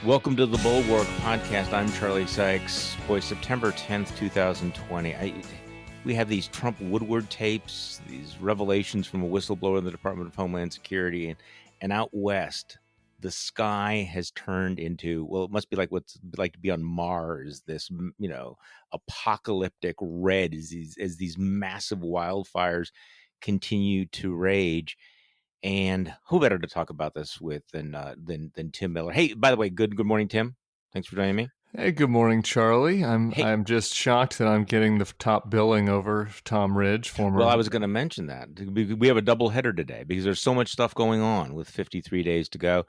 Welcome to the Bulwark Podcast. I'm Charlie Sykes. Boy, September 10th, 2020. We have these Trump Woodward tapes, these revelations from a whistleblower in the Department of Homeland Security. And out west, the sky has turned into, well, it must be like what's like to be on Mars, this, apocalyptic red as these massive wildfires continue to rage. And who better to talk about this with than Tim Miller? Hey, by the way, good morning, Tim. Thanks for joining me. Hey, good morning, Charlie. Hey. I'm just shocked that I'm getting the top billing over Tom Ridge, former. Well, I was going to mention that we have a double header today because there's so much stuff going on with 53 days to go.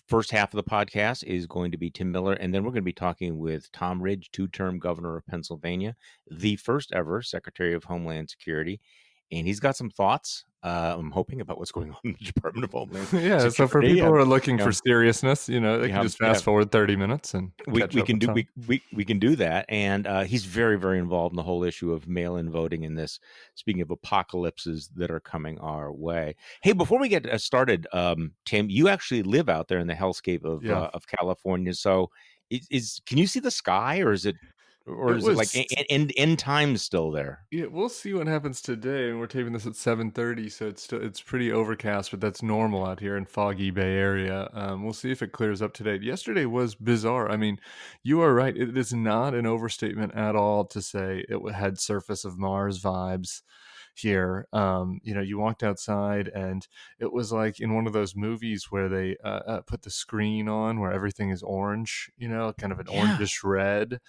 First half of the podcast is going to be Tim Miller, and then we're going to be talking with Tom Ridge, two-term governor of Pennsylvania, the first ever Secretary of Homeland Security. And he's got some thoughts, I'm hoping, about what's going on in the Department of Homeland Security. Yeah, so for people who are looking for seriousness, they can just fast forward 30 minutes and we can do that. And he's very, very involved in the whole issue of mail-in voting in this, speaking of apocalypses that are coming our way. Hey, before we get started, Tim, you actually live out there in the hellscape of California. So can you see the sky, or is it like end time still there? Yeah, we'll see what happens today. And we're taping this at 7:30, so it's pretty overcast, but that's normal out here in foggy Bay Area. We'll see if it clears up today. Yesterday was bizarre. I mean, you are right. It is not an overstatement at all to say it had surface of Mars vibes here. You walked outside and it was like in one of those movies where they put the screen on where everything is orange, kind of an orangish red.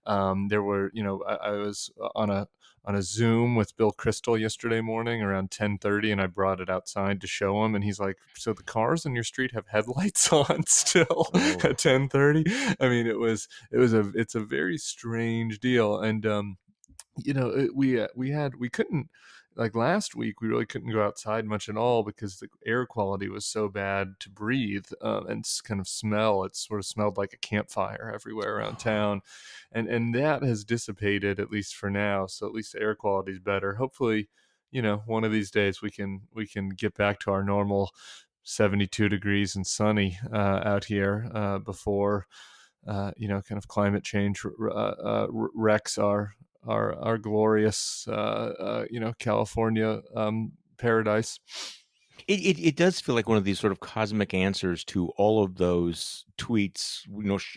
There were, I was on a Zoom with Bill Crystal yesterday morning around 10:30, and I brought it outside to show him, and he's like, "So the cars in your street have headlights on still at 10:30?" I mean, it's a very strange deal, and we couldn't. Like last week, we really couldn't go outside much at all because the air quality was so bad to breathe and kind of smell. It sort of smelled like a campfire everywhere around town. And that has dissipated, at least for now. So at least the air quality is better. Hopefully, one of these days we can get back to our normal 72 degrees and sunny out here before, kind of climate change wrecks our glorious, California paradise. It does feel like one of these sort of cosmic answers to all of those tweets,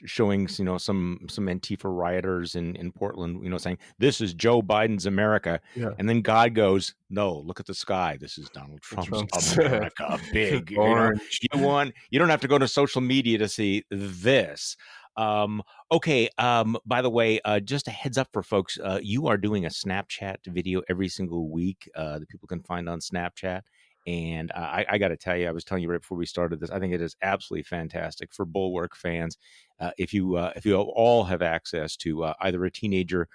showing, some Antifa rioters in Portland, saying, "This is Joe Biden's America." Yeah. And then God goes, "No, look at the sky. This is Donald Trump's America, big. You don't have to go to social media to see this." Okay. By the way, just a heads up for folks, you are doing a Snapchat video every single week that people can find on Snapchat. And I got to tell you, I was telling you right before we started this, I think it is absolutely fantastic for Bulwark fans. If you all have access to either a teenager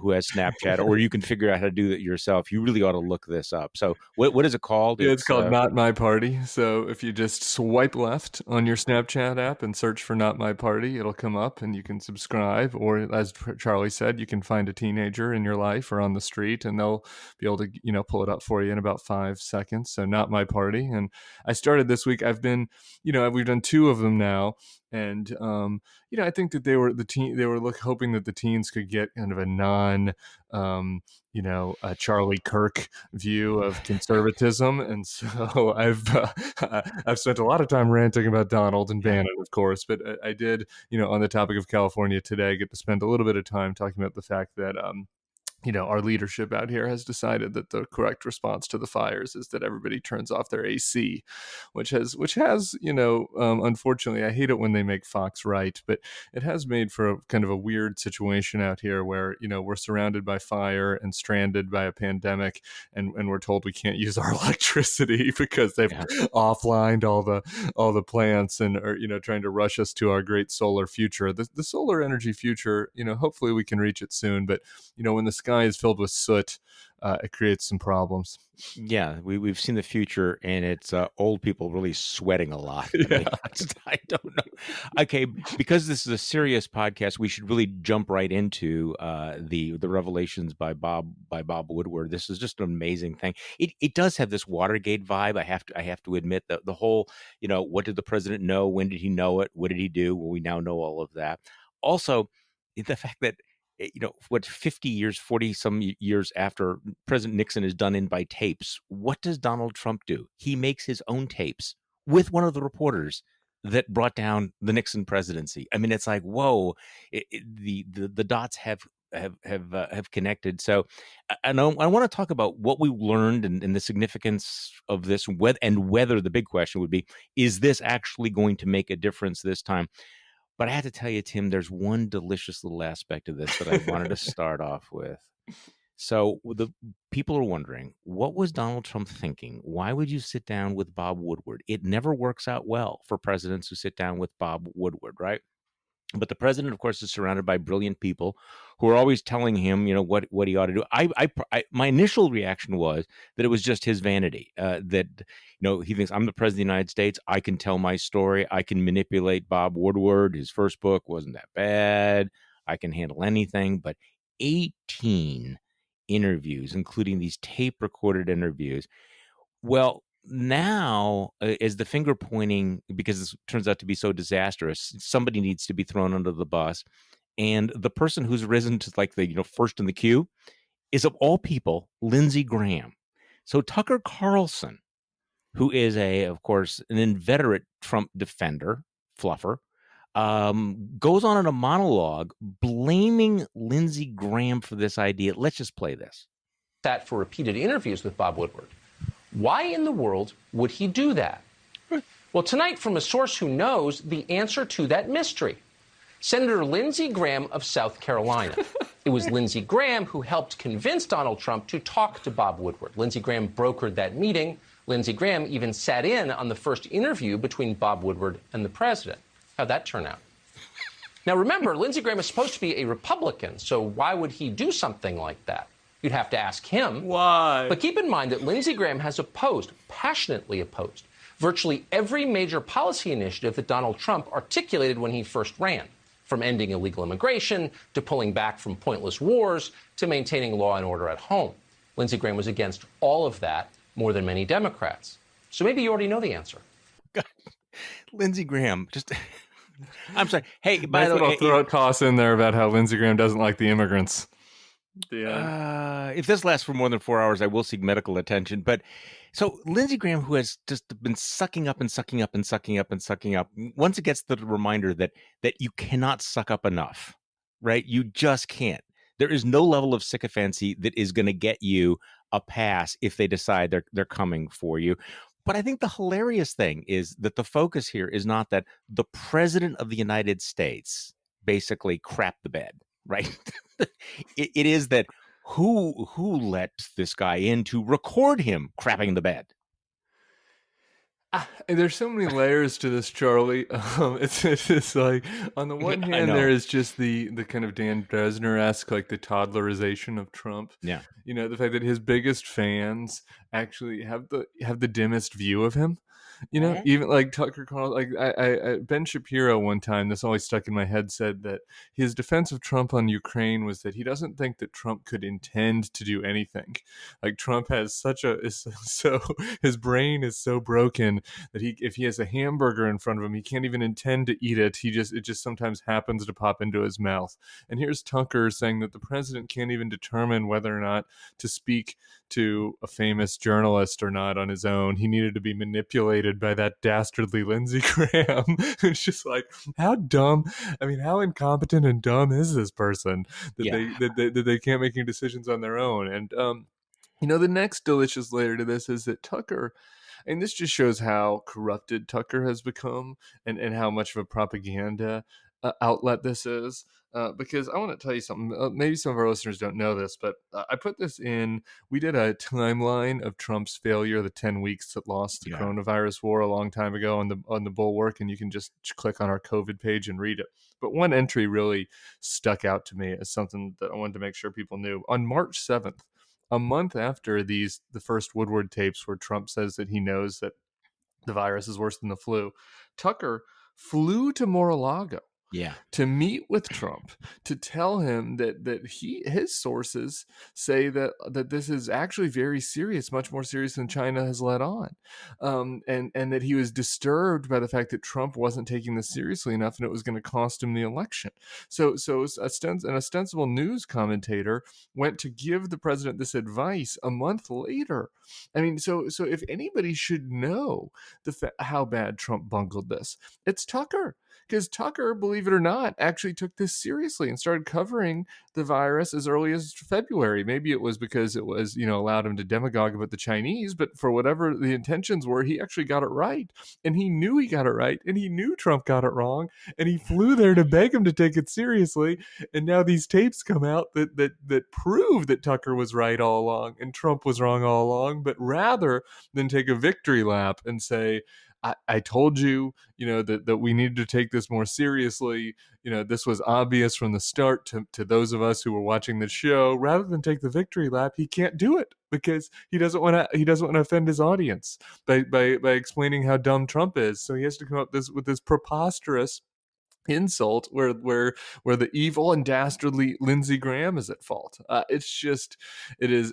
who has Snapchat, or you can figure out how to do it yourself, you really ought to look this up. So what is it called? It's called Not My Party. So if you just swipe left on your Snapchat app and search for Not My Party, it'll come up and you can subscribe. Or as Charlie said, you can find a teenager in your life or on the street and they'll be able to, pull it up for you in about 5 seconds. So Not My Party. And I started this week. I've been, we've done 2 of them now. And, I think that they were hoping that the teens could get kind of a a Charlie Kirk view of conservatism. And so I've spent a lot of time ranting about Donald and Bannon, of course, but I did, on the topic of California today, get to spend a little bit of time talking about the fact that, our leadership out here has decided that the correct response to the fires is that everybody turns off their AC, which has, unfortunately, I hate it when they make Fox right, but it has made for a kind of a weird situation out here where, we're surrounded by fire and stranded by a pandemic, and we're told we can't use our electricity because they've offlined all the plants and are, trying to rush us to our great solar future. The solar energy future, hopefully we can reach it soon, but, when the sky is filled with soot, it creates some problems. Yeah, we've seen the future, and it's old people really sweating a lot. I Yeah. mean, I don't know. Okay, because this is a serious podcast, we should really jump right into the revelations by Bob Woodward. This is just an amazing thing. It does have this Watergate vibe. I have to admit that the whole, what did the president know? When did he know it? What did he do? Well, we now know all of that. Also, the fact that what 50 years, 40 some years after President Nixon is done in by tapes, what does Donald Trump do? He makes his own tapes with one of the reporters that brought down the Nixon presidency. I mean, it's like, whoa, the dots have connected. So, I want to talk about what we learned and the significance of this, and whether the big question would be, is this actually going to make a difference this time? But I had to tell you, Tim, there's one delicious little aspect of this that I wanted to start off with. So the people are wondering, what was Donald Trump thinking? Why would you sit down with Bob Woodward? It never works out well for presidents who sit down with Bob Woodward, right? But the president, of course, is surrounded by brilliant people who are always telling him, what he ought to do. My initial reaction was that it was just his vanity. That he thinks, I'm the president of the United States. I can tell my story. I can manipulate Bob Woodward. His first book wasn't that bad. I can handle anything. But 18 interviews, including these tape recorded interviews. Well, now, as the finger pointing, because this turns out to be so disastrous, somebody needs to be thrown under the bus. And the person who's risen to like the first in the queue is, of all people, Lindsey Graham. So Tucker Carlson, who is of course, an inveterate Trump defender, fluffer, goes on in a monologue blaming Lindsey Graham for this idea. Let's just play this. That for repeated interviews with Bob Woodward. Why in the world would he do that? Well, tonight, from a source who knows the answer to that mystery, Senator Lindsey Graham of South Carolina. It was Lindsey Graham who helped convince Donald Trump to talk to Bob Woodward. Lindsey Graham brokered that meeting. Lindsey Graham even sat in on the first interview between Bob Woodward and the president. How'd that turn out? Now, remember, Lindsey Graham is supposed to be a Republican, so why would he do something like that? You'd have to ask him. Why? But keep in mind that Lindsey Graham has passionately opposed, virtually every major policy initiative that Donald Trump articulated when he first ran, from ending illegal immigration to pulling back from pointless wars to maintaining law and order at home. Lindsey Graham was against all of that more than many Democrats. So maybe you already know the answer. Lindsey Graham, just... I'm sorry. Hey, by Nice the little way, throat toss in there about how Lindsey Graham doesn't like the immigrants. if this lasts for more than 4 hours, I will seek medical attention. But so Lindsey Graham, who has just been sucking up and sucking up and sucking up and sucking up, once it gets the reminder that you cannot suck up enough, right? You just can't. There is no level of sycophancy that is going to get you a pass if they decide they're coming for you. But I think the hilarious thing is that the focus here is not that the president of the United States basically crapped the bed, right? it is that who let this guy in to record him crapping the bed. And there's so many layers to this, Charlie. It's like, on the one I hand, know. there is just the kind of Dan Dresner-esque, like the toddlerization of Trump. Yeah. The fact that his biggest fans actually have the dimmest view of him. Even like Tucker Carlson, like I Ben Shapiro one time, this always stuck in my head, said that his defense of Trump on Ukraine was that he doesn't think that Trump could intend to do anything. Like Trump has his brain is so broken that if he has a hamburger in front of him, he can't even intend to eat it. It just sometimes happens to pop into his mouth. And here's Tucker saying that the president can't even determine whether or not to speak to a famous journalist or not on his own. He needed to be manipulated by that dastardly Lindsey Graham. It's just like, how dumb, how incompetent and dumb is this person that they can't make any decisions on their own? And the next delicious layer to this is that Tucker, and this just shows how corrupted Tucker has become and how much of a propaganda outlet this is. Because I want to tell you something. Maybe some of our listeners don't know this, but I put this in. We did a timeline of Trump's failure, the 10 weeks that lost the coronavirus war a long time ago on the Bulwark, and you can just click on our COVID page and read it. But one entry really stuck out to me as something that I wanted to make sure people knew. On March 7th, a month after the first Woodward tapes where Trump says that he knows that the virus is worse than the flu, Tucker flew to Mar-a-Lago Yeah. to meet with Trump to tell him that his sources say that this is actually very serious, much more serious than China has let on, and that he was disturbed by the fact that Trump wasn't taking this seriously enough, and it was going to cost him the election. So an ostensible news commentator went to give the president this advice a month later. I mean, so if anybody should know how bad Trump bungled this, it's Tucker. Because Tucker, believe it or not, actually took this seriously and started covering the virus as early as February. Maybe it was because it was, allowed him to demagogue about the Chinese, but for whatever the intentions were, he actually got it right. And he knew he got it right, and he knew Trump got it wrong, and he flew there to beg him to take it seriously. And now these tapes come out that prove that Tucker was right all along and Trump was wrong all along. But rather than take a victory lap and say, I told you, that we needed to take this more seriously. This was obvious from the start to those of us who were watching the show. Rather than take the victory lap, he can't do it because he doesn't want to offend his audience by explaining how dumb Trump is. So he has to come up with this preposterous insult where the evil and dastardly Lindsey Graham is at fault. It is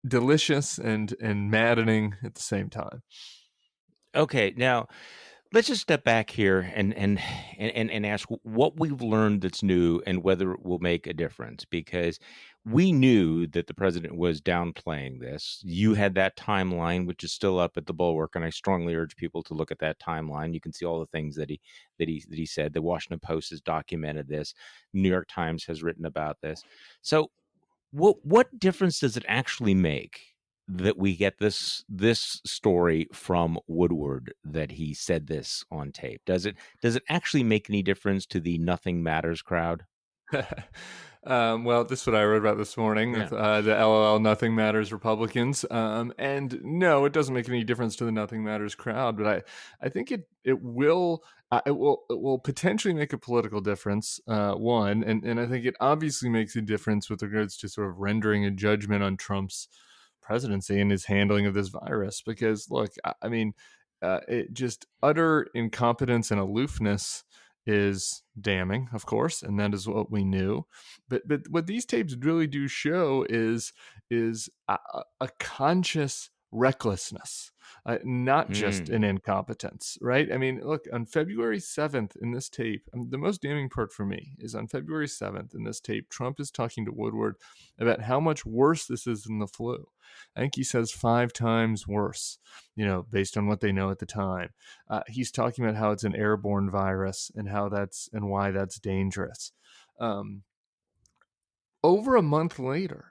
delicious and maddening at the same time. Okay, now let's just step back here and ask what we've learned that's new and whether it will make a difference, because we knew that the president was downplaying this. You had that timeline, which is still up at the Bulwark, and I strongly urge people to look at that timeline. You can see all the things that he said. The Washington Post has documented this. New York Times has written about this. So what difference does it actually make that we get this story from Woodward that he said this on tape? Does it actually make any difference to the Nothing Matters crowd? Well, this is what I wrote about this morning with the LOL Nothing Matters Republicans. And no, it doesn't make any difference to the Nothing Matters crowd, but I think it will potentially make a political difference. One, and I think it obviously makes a difference with regards to sort of rendering a judgment on Trump's presidency and his handling of this virus. Because look, I mean, it just utter incompetence and aloofness is damning, of course, and that is what we knew. But what these tapes really do show is a conscious recklessness, not just an incompetence, right? I mean, look, on February 7th in this tape, the most damning part for me is on February 7th in this tape, Trump is talking to Woodward about how much worse this is than the flu. I think he says 5 times worse, based on what they know at the time. He's talking about how it's an airborne virus and why that's dangerous. Over a month later,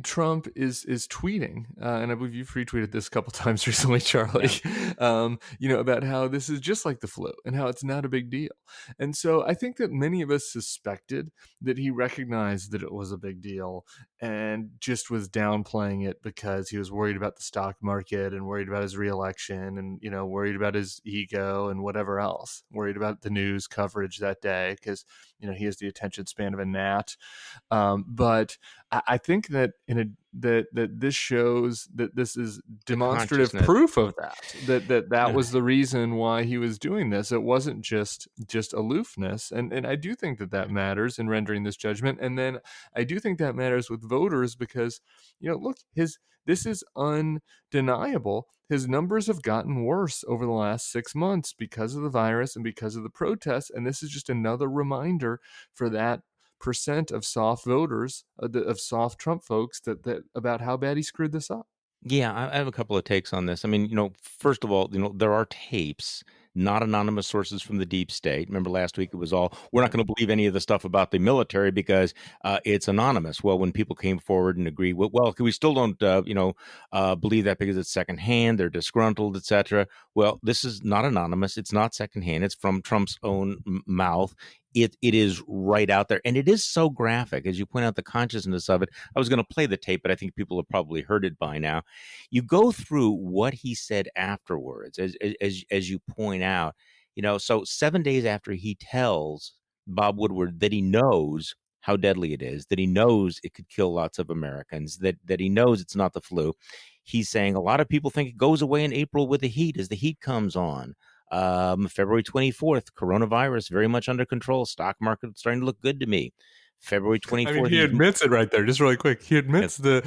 Trump is tweeting, and I believe you've retweeted this a couple times recently, Charlie, about how this is just like the flu and how it's not a big deal. And so I think that many of us suspected that he recognized that it was a big deal and just was downplaying it because he was worried about the stock market and worried about his reelection and, worried about his ego and whatever else, worried about the news coverage that day because, he has the attention span of a gnat. But I think that that this shows that this is demonstrative proof of that was the reason why he was doing this. It wasn't just aloofness, and I do think that matters in rendering this judgment. And then I do think that matters with voters because look, this is undeniable. His numbers have gotten worse over the last 6 months because of the virus and because of the protests, and this is just another reminder for that percent of soft voters, of soft Trump folks, that about how bad he screwed this up. Yeah, I have a couple of takes on this. I mean, first of all, there are tapes, not anonymous sources from the deep state. Remember last week it was all, we're not going to believe any of the stuff about the military because it's anonymous. Well, when people came forward and agreed, well, we still don't, believe that because it's secondhand, they're disgruntled, etc. Well, this is not anonymous. It's not secondhand. It's from Trump's own mouth. It is right out there. And it is so graphic, as you point out, the consciousness of it. I was going to play the tape, but I think people have probably heard it by now. You go through what he said afterwards, as you point out, so 7 days after he tells Bob Woodward that he knows how deadly it is, that he knows it could kill lots of Americans, that he knows it's not the flu. He's saying a lot of people think it goes away in April with the heat as the heat comes on. February 24th, coronavirus very much under control. Stock market starting to look good to me. February I mean, 24th. he admits it right there, just really quick. He admits Yes.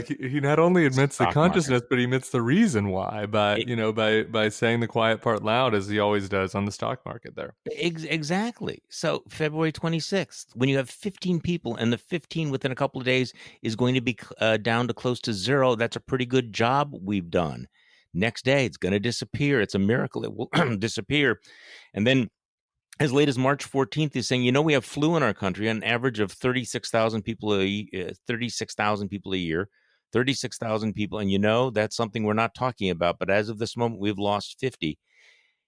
he not only admits the Stock market. consciousness, but he admits the reason why by saying the quiet part loud, as he always does on the stock market there. Exactly. So February 26th, when you have 15 people and the 15 within a couple of days is going to be down to close to zero, that's a pretty good job we've done. Next day, it's going to disappear. It's a miracle it will disappear. And then as late as March 14th, he's saying, we have flu in our country, an average of 36,000 people a year, 36,000 people. And that's something we're not talking about. But as of this moment, we've lost 50.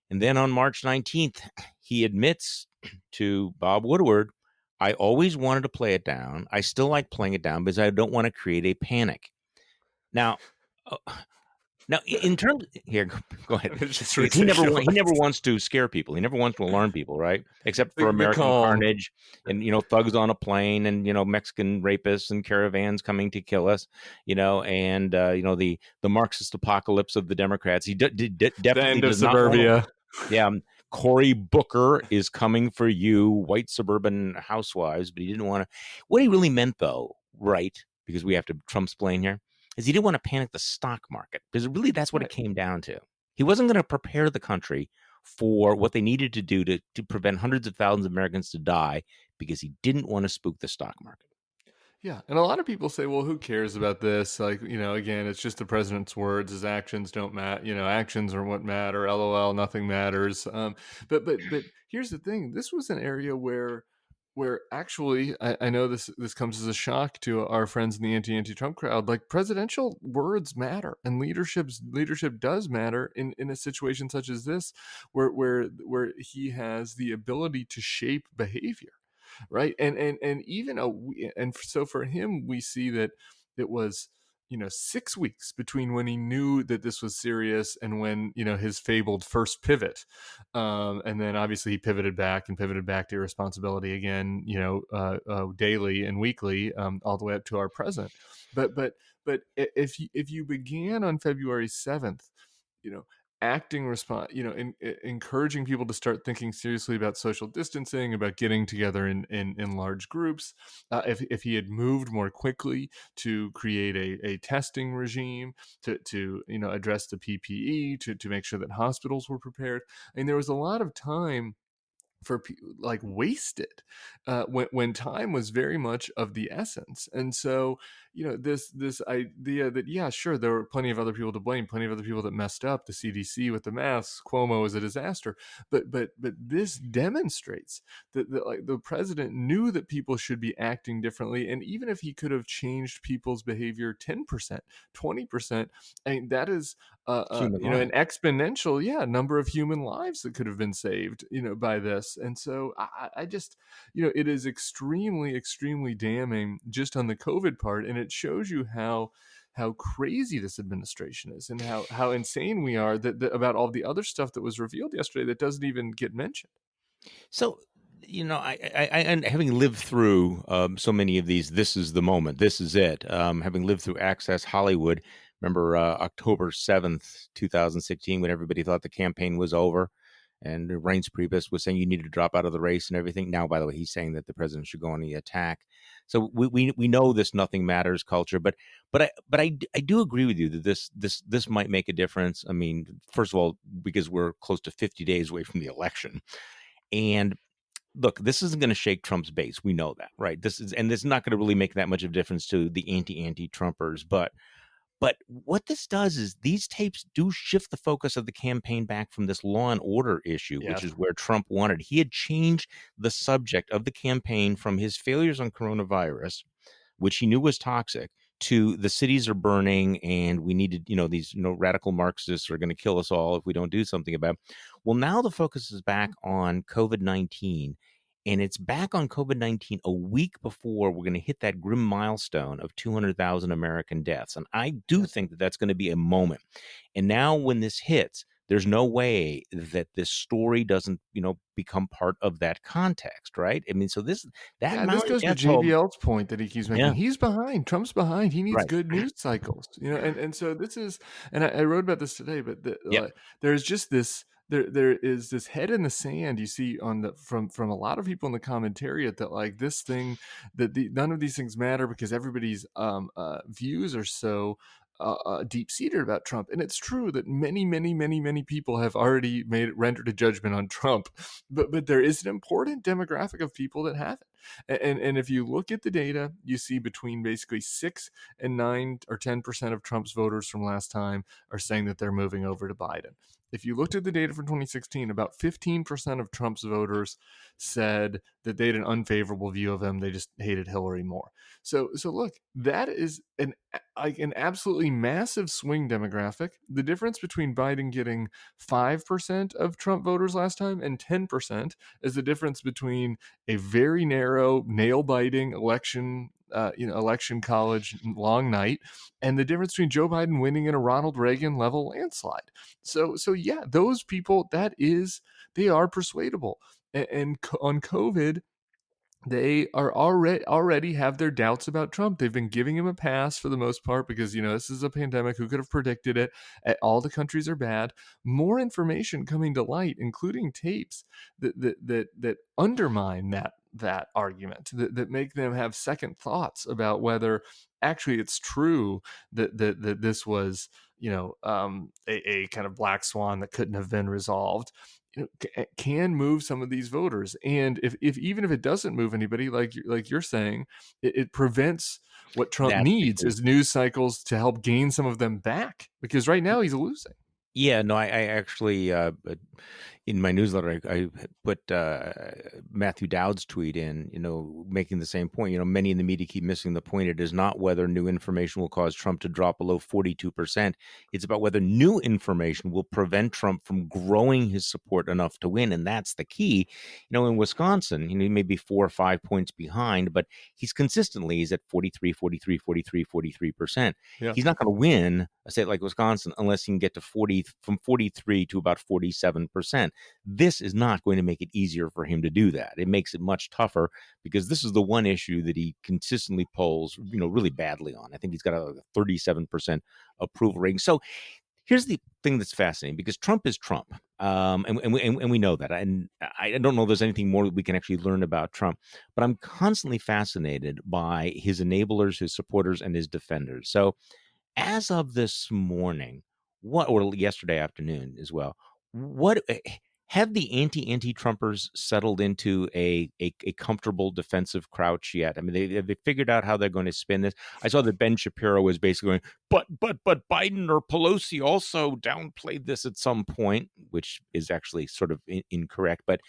And then on March 19th, he admits to Bob Woodward, I always wanted to play it down. I still like playing it down because I don't want to create a panic. Now, in terms here, go ahead. He never wants to scare people. He never wants to alarm people, right? Except for American carnage and thugs on a plane and Mexican rapists and caravans coming to kill us, and the Marxist apocalypse of the Democrats. He definitely does not suburbia. Yeah, Cory Booker is coming for you, white suburban housewives. But he didn't want to. What he really meant, though, right? Because we have to Trump-splain here. Is he didn't want to panic the stock market, because really that's what it came down to. He wasn't going to prepare the country for what they needed to do to prevent hundreds of thousands of Americans to die, because he didn't want to spook the stock market. Yeah, and a lot of people say, well, who cares about this? Like, again, it's just the president's words. His actions don't matter. Actions are what matter. LOL, nothing matters. But here's the thing. This was an area where actually, I know this comes as a shock to our friends in the anti-Trump crowd. Like, presidential words matter, and leadership does matter in a situation such as this, where he has the ability to shape behavior, right? And even so for him, we see that it was 6 weeks between when he knew that this was serious and when his fabled first pivot, and then obviously he pivoted back to irresponsibility again, daily and weekly, all the way up to our present. But if you began on February 7th, acting encouraging people to start thinking seriously about social distancing, about getting together in large groups. If he had moved more quickly to create a testing regime, to address the PPE, to make sure that hospitals were prepared. I mean, there was a lot of time for wasted when time was very much of the essence. And so this idea that sure, there were plenty of other people to blame, plenty of other people that messed up, the CDC with the masks, Cuomo was a disaster, but this demonstrates that the president knew that people should be acting differently. And even if he could have changed people's behavior 10%, 20%, I mean, that is an exponential number of human lives that could have been saved by this. And so I just it is extremely, extremely damning just on the COVID part, and it shows you how crazy this administration is, and how insane we are that about all the other stuff that was revealed yesterday that doesn't even get mentioned. So I having lived through so many of these, this is the moment, this is it. Having lived through Access Hollywood, remember October 7th, 2016, when everybody thought the campaign was over, and Reince Priebus was saying you need to drop out of the race and everything. Now, by the way, he's saying that the president should go on the attack. So we know this nothing matters culture, but I do agree with you that this might make a difference. I mean, first of all, because we're close to 50 days away from the election, and look, this isn't going to shake Trump's base. We know that, right? This is not going to really make that much of a difference to the anti-Trumpers. But what this does is these tapes do shift the focus of the campaign back from this law and order issue, which is where Trump wanted. He had changed the subject of the campaign from his failures on coronavirus, which he knew was toxic, to the cities are burning and we needed, these, radical Marxists are going to kill us all if we don't do something about it. Well, now the focus is back on COVID-19, and it's back on COVID-19 a week before we're going to hit that grim milestone of 200,000 American deaths. And I do think that that's going to be a moment. And now when this hits, there's no way that this story doesn't, become part of that context, right? I mean, so that Yeah, this mounting goes to death toll, JBL's point that he keeps making. yeah, He's behind. Trump's behind. He needs right, good news cycles, and so this is, and I wrote about this today, but yep, there's just this. There is this head in the sand you see on the from a lot of people in the commentariat that like this thing that none of these things matter because everybody's views are so deep seated about Trump, and it's true that many people have already rendered a judgment on Trump, but there is an important demographic of people that haven't. And if you look at the data, you see between basically 6 and 9 or 10% of Trump's voters from last time are saying that they're moving over to Biden. If you looked at the data from 2016, about 15% of Trump's voters said that they had an unfavorable view of him. They just hated Hillary more. So look, that is an absolutely massive swing demographic. The difference between Biden getting 5% of Trump voters last time and 10% is the difference between a very narrow, nail-biting election college long night, and the difference between Joe Biden winning in a Ronald Reagan level landslide. So yeah, those people, they are persuadable. And on COVID, they are already have their doubts about Trump. They've been giving him a pass for the most part because this is a pandemic. Who could have predicted it? All the countries are bad. More information coming to light, including tapes that undermine that argument, that make them have second thoughts about whether actually it's true that this was a kind of black swan that couldn't have been resolved. Can move some of these voters, and if even if it doesn't move anybody, like you're saying, it prevents what Trump that's the needs key. is news cycles to help gain some of them back, because right now he's losing. Yeah, no, I actually in my newsletter I put Matthew Dowd's tweet in, making the same point. Many in the media keep missing the point. It is not whether new information will cause Trump to drop below 42%. It's about whether new information will prevent Trump from growing his support enough to win, and that's the key. In Wisconsin, he may be 4 or 5 points behind, but he's at 43, 43, 43, 43%. Yeah. He's not going to win a state like Wisconsin unless he can get to from 43 to about 47%. This is not going to make it easier for him to do that. It makes it much tougher because this is the one issue that he consistently polls, really badly on. I think he's got a 37% approval rating. So here's the thing that's fascinating, because Trump is Trump, and we know that. And I don't know if there's anything more that we can actually learn about Trump, but I'm constantly fascinated by his enablers, his supporters, and his defenders. So as of this morning, or yesterday afternoon as well, what have the anti-Trumpers settled into a comfortable defensive crouch yet? I mean, they figured out how they're going to spin this. I saw that Ben Shapiro was basically going, but Biden or Pelosi also downplayed this at some point, which is actually sort of incorrect. But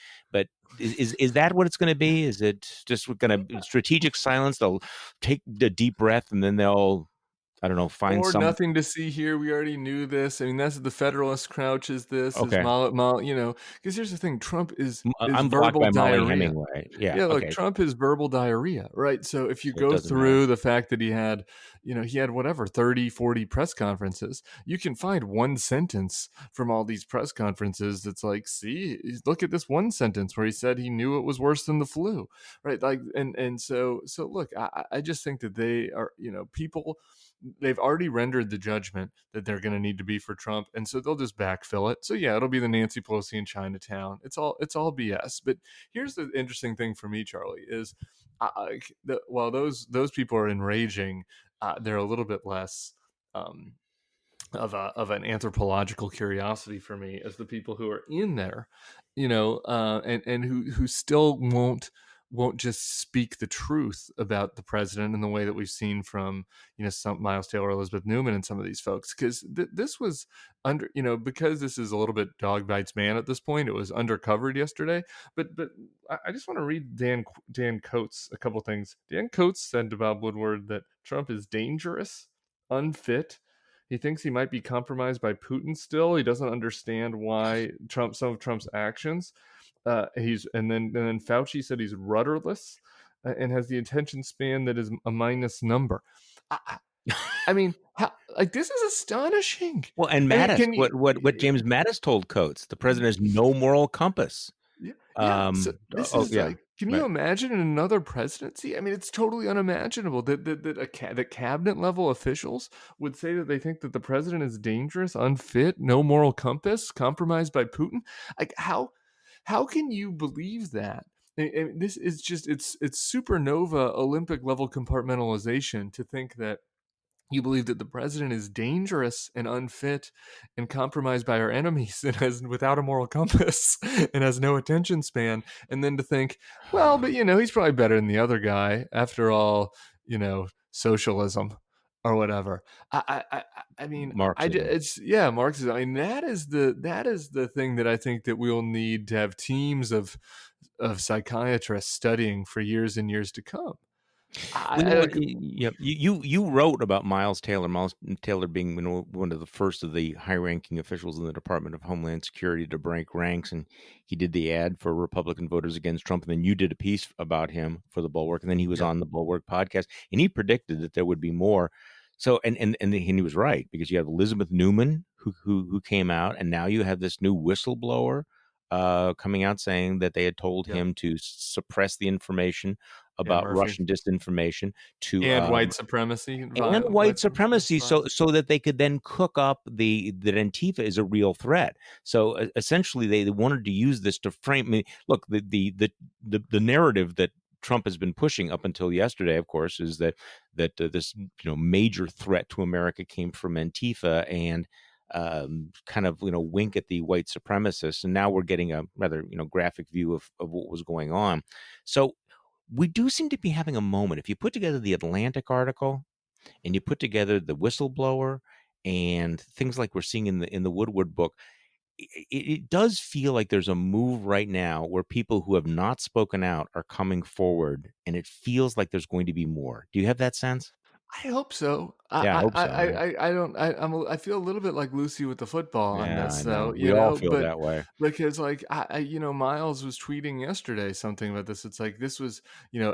is that what it's going to be? Is it just going to strategic silence? They'll take a deep breath and then they'll, I don't know, find Or some. nothing to see here. We already knew this. I mean, that's the Federalist crouch is this. Okay. Because here's the thing. Trump is I'm blocked verbal by Molly diarrhea. Hemingway. Yeah. Yeah, look, Okay. Trump is verbal diarrhea, right? So if you So it go doesn't through matter. the fact that he had whatever, 30, 40 press conferences, you can find one sentence from all these press conferences that's like, see, look at this one sentence where he said he knew it was worse than the flu, right? Like, and so look, I just think that they are, people, they've already rendered the judgment that they're going to need to be for Trump, and so they'll just backfill it. So yeah, it'll be the Nancy Pelosi in Chinatown. It's all BS. But here's the interesting thing for me, Charlie, is while those people are enraging, they're a little bit less of an anthropological curiosity for me as the people who are in there, and who still won't just speak the truth about the president in the way that we've seen from some Miles Taylor, Elizabeth Newman, and some of these folks, because this was because this is a little bit dog bites man at this point. It was undercovered yesterday, but I just want to read Dan Coates a couple things. Dan Coates said to Bob Woodward that Trump is dangerous, unfit. He thinks he might be compromised by Putin still. He doesn't understand why some of Trump's actions. And then Fauci said he's rudderless and has the attention span that is a minus number. I mean, how like, this is astonishing. Well, and I mean, Mattis, can you what James Mattis told Coates, the president has no moral compass. yeah, yeah, so this Oh, is yeah, like, can you right. imagine another presidency? I mean, it's totally unimaginable that cabinet level officials would say that they think that the president is dangerous, unfit, no moral compass, compromised by Putin. Like, how can you believe that? And this is just it's supernova Olympic level compartmentalization to think that you believe that the president is dangerous and unfit and compromised by our enemies and has without a moral compass and has no attention span, and then to think, well, but he's probably better than the other guy after all, socialism or whatever. I mean, Marxism. it's yeah, Marxism. I mean, that is the thing that I think that we'll need to have teams of psychiatrists studying for years and years to come. Well, you know what? Like, You wrote about Miles Taylor. Miles Taylor being one of the first of the high-ranking officials in the Department of Homeland Security to break ranks, and he did the ad for Republican voters against Trump. And then you did a piece about him for the Bulwark, and then he was yeah, on the Bulwark podcast, and he predicted that there would be more. So, and he was right, because you have Elizabeth Newman who came out, and now you have this new whistleblower coming out saying that they had told yeah, him to suppress the information yeah, about Murphy. Russian disinformation to And white supremacy, and white white supremacist supremacy, so violence. that they could then cook up that Antifa is a real threat. So essentially, they wanted to use this to frame. I mean, look, the narrative that Trump has been pushing up until yesterday, of course, is that this major threat to America came from Antifa, and kind of wink at the white supremacists. And now we're getting a rather graphic view of what was going on. So we do seem to be having a moment. If you put together the Atlantic article and you put together the whistleblower and things like we're seeing in the Woodward book, it does feel like there's a move right now where people who have not spoken out are coming forward, and it feels like there's going to be more. Do you have that sense? I hope so. Yeah, I hope so. Yeah, I don't I feel a little bit like Lucy with the football on yeah, this I though, know. We all feel but that way. because like Miles was tweeting yesterday something about this. It's like this was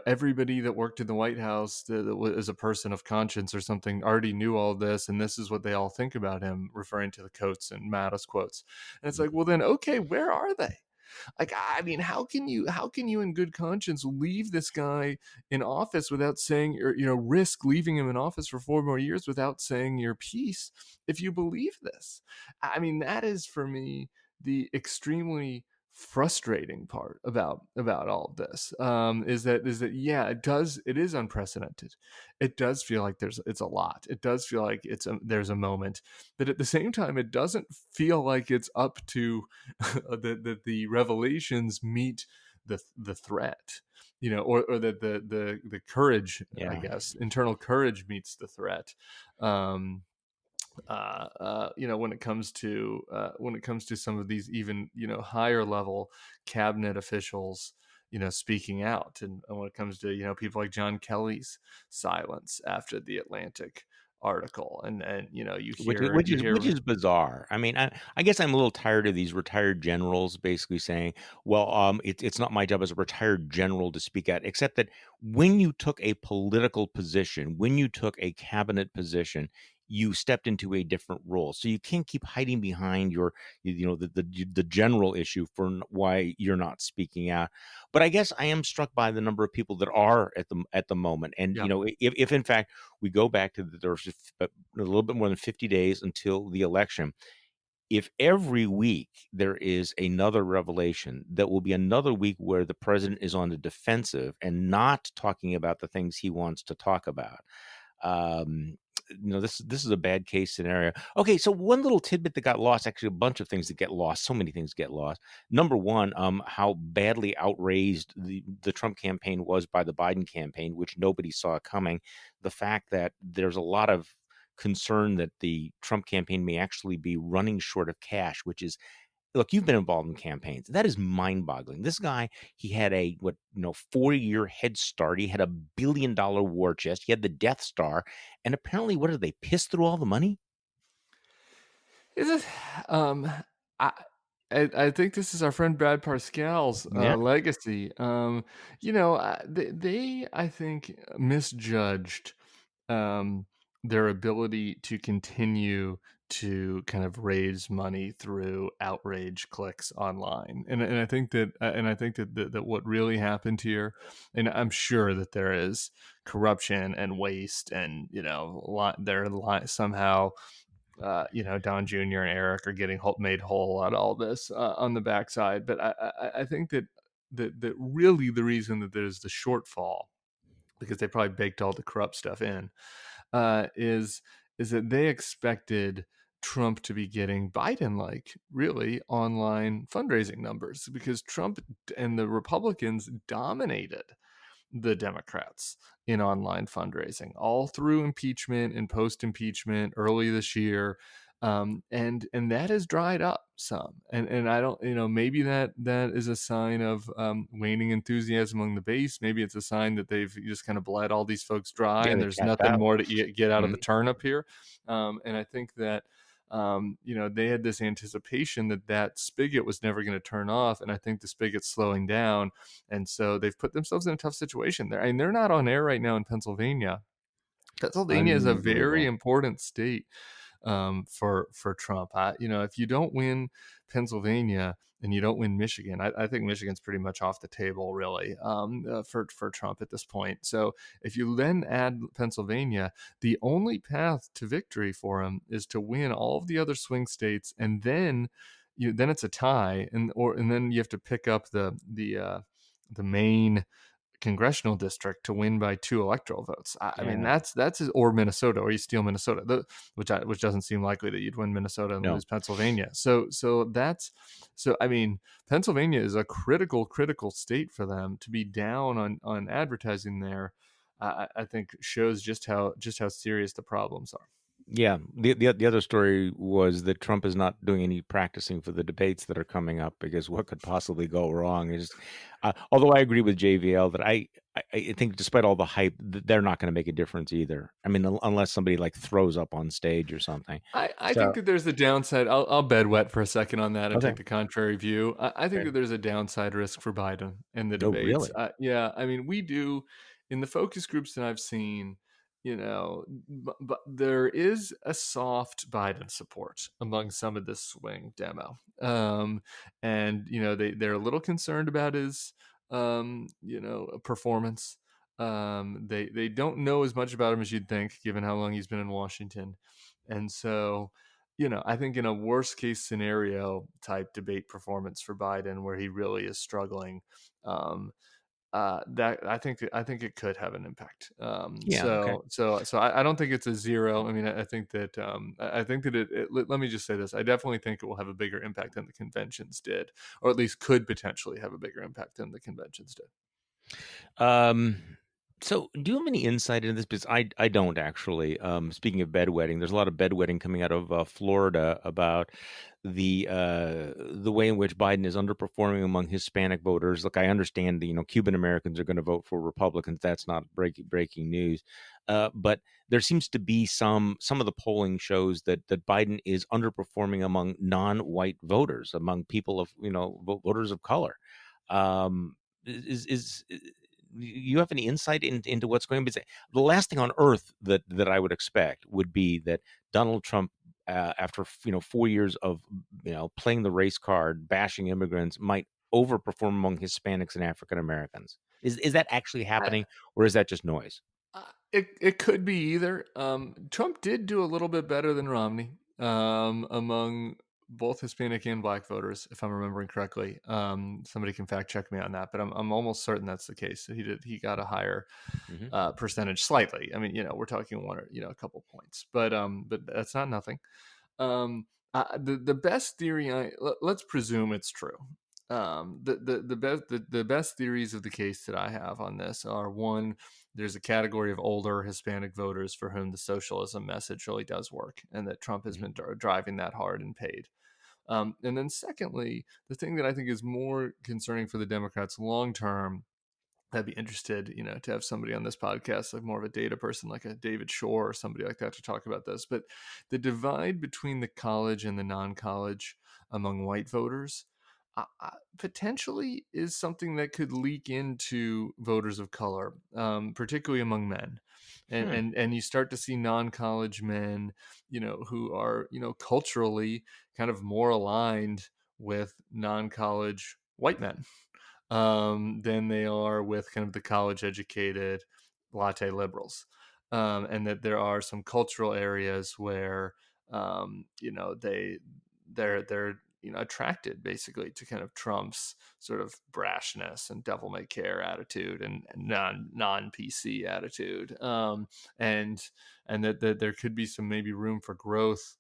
everybody that worked in the White House that was a person of conscience or something already knew all this, and this is what they all think about him, referring to the Coates and Mattis quotes. And it's like, well then, okay, where are they? Like, I mean, how can you in good conscience leave this guy in office without saying, or risk leaving him in office for 4 more years without saying your piece if you believe this? I mean, that is for me the extremely frustrating part about all of this, is that yeah, it is unprecedented. It does feel like it's a lot. It does feel like there's a moment, but at the same time it doesn't feel like it's up to the revelations meet the threat, or that the courage, I Yeah. guess, internal courage meets the threat. um when it comes to some of these even higher level cabinet officials speaking out, and when it comes to people like John Kelly's silence after the Atlantic article, and you Which hear you which hear is bizarre. I mean, I guess I'm a little tired of these retired generals basically saying, "Well, it's not my job as a retired general to speak out." Except that when you took a political position, when you took a cabinet position, you stepped into a different role. So you can't keep hiding behind the general issue for why you're not speaking out. But I guess I am struck by the number of people that are at the moment, and yeah. if in fact we go back to there's a little bit more than 50 days until the election. If every week there is another revelation, that will be another week where the president is on the defensive and not talking about the things he wants to talk about. Um, this is a bad case scenario. Okay, so one little tidbit that got lost, actually a bunch of things that get lost, so many things get lost. Number one, how badly outraised the Trump campaign was by the Biden campaign, which nobody saw coming. The fact that there's a lot of concern that the Trump campaign may actually be running short of cash, which is, look, you've been involved in campaigns. That is mind-boggling. This guy, he had a 4-year head start. He had $1 billion war chest. He had the Death Star, and apparently, what did they piss through all the money? Is it? Um, I, I think this is our friend Brad Parscale's Yeah. legacy. They I think misjudged um, their ability to continue to kind of raise money through outrage clicks online. And I think that what really happened here, and I'm sure that there is corruption and waste, and somehow Don Jr. and Eric are getting made whole on all this on the backside. But I think that really the reason that there's the shortfall, because they probably baked all the corrupt stuff in, is that they expected Trump to be getting Biden-like really online fundraising numbers, because Trump and the Republicans dominated the Democrats in online fundraising all through impeachment and post-impeachment early this year. And that has dried up some, and I don't, maybe that is a sign of waning enthusiasm among the base. Maybe it's a sign that they've just kind of bled all these folks dry, Yeah, and they there's tapped nothing out. more to get out of the Mhm. turnip here. And I think that they had this anticipation that spigot was never going to turn off, and I think the spigot's slowing down, and so they've put themselves in a tough situation there. And they're not on air right now in Pennsylvania. Pennsylvania is a very Unbelievable. important state for Trump. If you don't win Pennsylvania and you don't win Michigan, I think Michigan's pretty much off the table, really, for Trump at this point. So if you then add Pennsylvania, the only path to victory for him is to win all of the other swing states, and then it's a tie, and then you have to pick up the main congressional district to win by 2 electoral votes. I mean, Yeah. that's or Minnesota, or you steal Minnesota, which doesn't seem likely that you'd win Minnesota and No. lose Pennsylvania. So I mean, Pennsylvania is a critical state for them. To be down on advertising there, I think shows just how serious the problems are. Yeah. The other story was that Trump is not doing any practicing for the debates that are coming up, because what could possibly go wrong is, although I agree with JVL that I think despite all the hype, they're not going to make a difference either. I mean, unless somebody like throws up on stage or something. I think So, that there's a downside. I'll bed wet for a second on that and okay. take the contrary view. I think Okay. that there's a downside risk for Biden in the Oh, debates. really? Yeah, I mean, we do in the focus groups that I've seen, but there is a soft Biden support among some of this swing demo, and they're a little concerned about his performance. They don't know as much about him as you'd think, given how long he's been in Washington. And so, I think in a worst case scenario type debate performance for Biden, where he really is struggling, that I think it could have an impact. Yeah. Okay. So I don't think it's a zero. I mean, I think that let me just say this: I definitely think it will have a bigger impact than the conventions did, or at least could potentially have a bigger impact than the conventions did. Um, so do you have any insight into this? Because I don't actually. Speaking of bedwetting, there's a lot of bedwetting coming out of Florida about the way in which Biden is underperforming among Hispanic voters. Look, I understand Cuban Americans are going to vote for Republicans. That's not breaking news. But there seems to be some of the polling shows that Biden is underperforming among non-white voters, among people of voters of color. Is you have any insight into what's going on? Because the last thing on earth that I would expect would be that Donald Trump, after 4 years of playing the race card, bashing immigrants, might overperform among Hispanics and African Americans. Is that actually happening, or is that just noise? It could be either. Trump did do a little bit better than Romney among both Hispanic and Black voters, if I'm remembering correctly. Somebody can fact check me on that, but I'm almost certain that's the case. That he got a higher Hmm. percentage, slightly. I mean, we're talking one or a couple points, but that's not nothing. The best theory, let's presume it's true. The best theories of the case that I have on this are: one, there's a category of older Hispanic voters for whom the socialism message really does work, and that Trump has Hmm. been driving that hard and paid. And then secondly, the thing that I think is more concerning for the Democrats long term, I'd be interested, to have somebody on this podcast, like more of a data person, like a David Shore or somebody like that, to talk about this. But the divide between the college and the non-college among white voters potentially is something that could leak into voters of color, particularly among men. And you start to see non-college men, who are, culturally kind of more aligned with non-college white men than they are with kind of the college educated latte liberals. And that there are some cultural areas where they're attracted basically to kind of Trump's sort of brashness and devil may care attitude and non PC attitude, and that there could be some maybe room for growth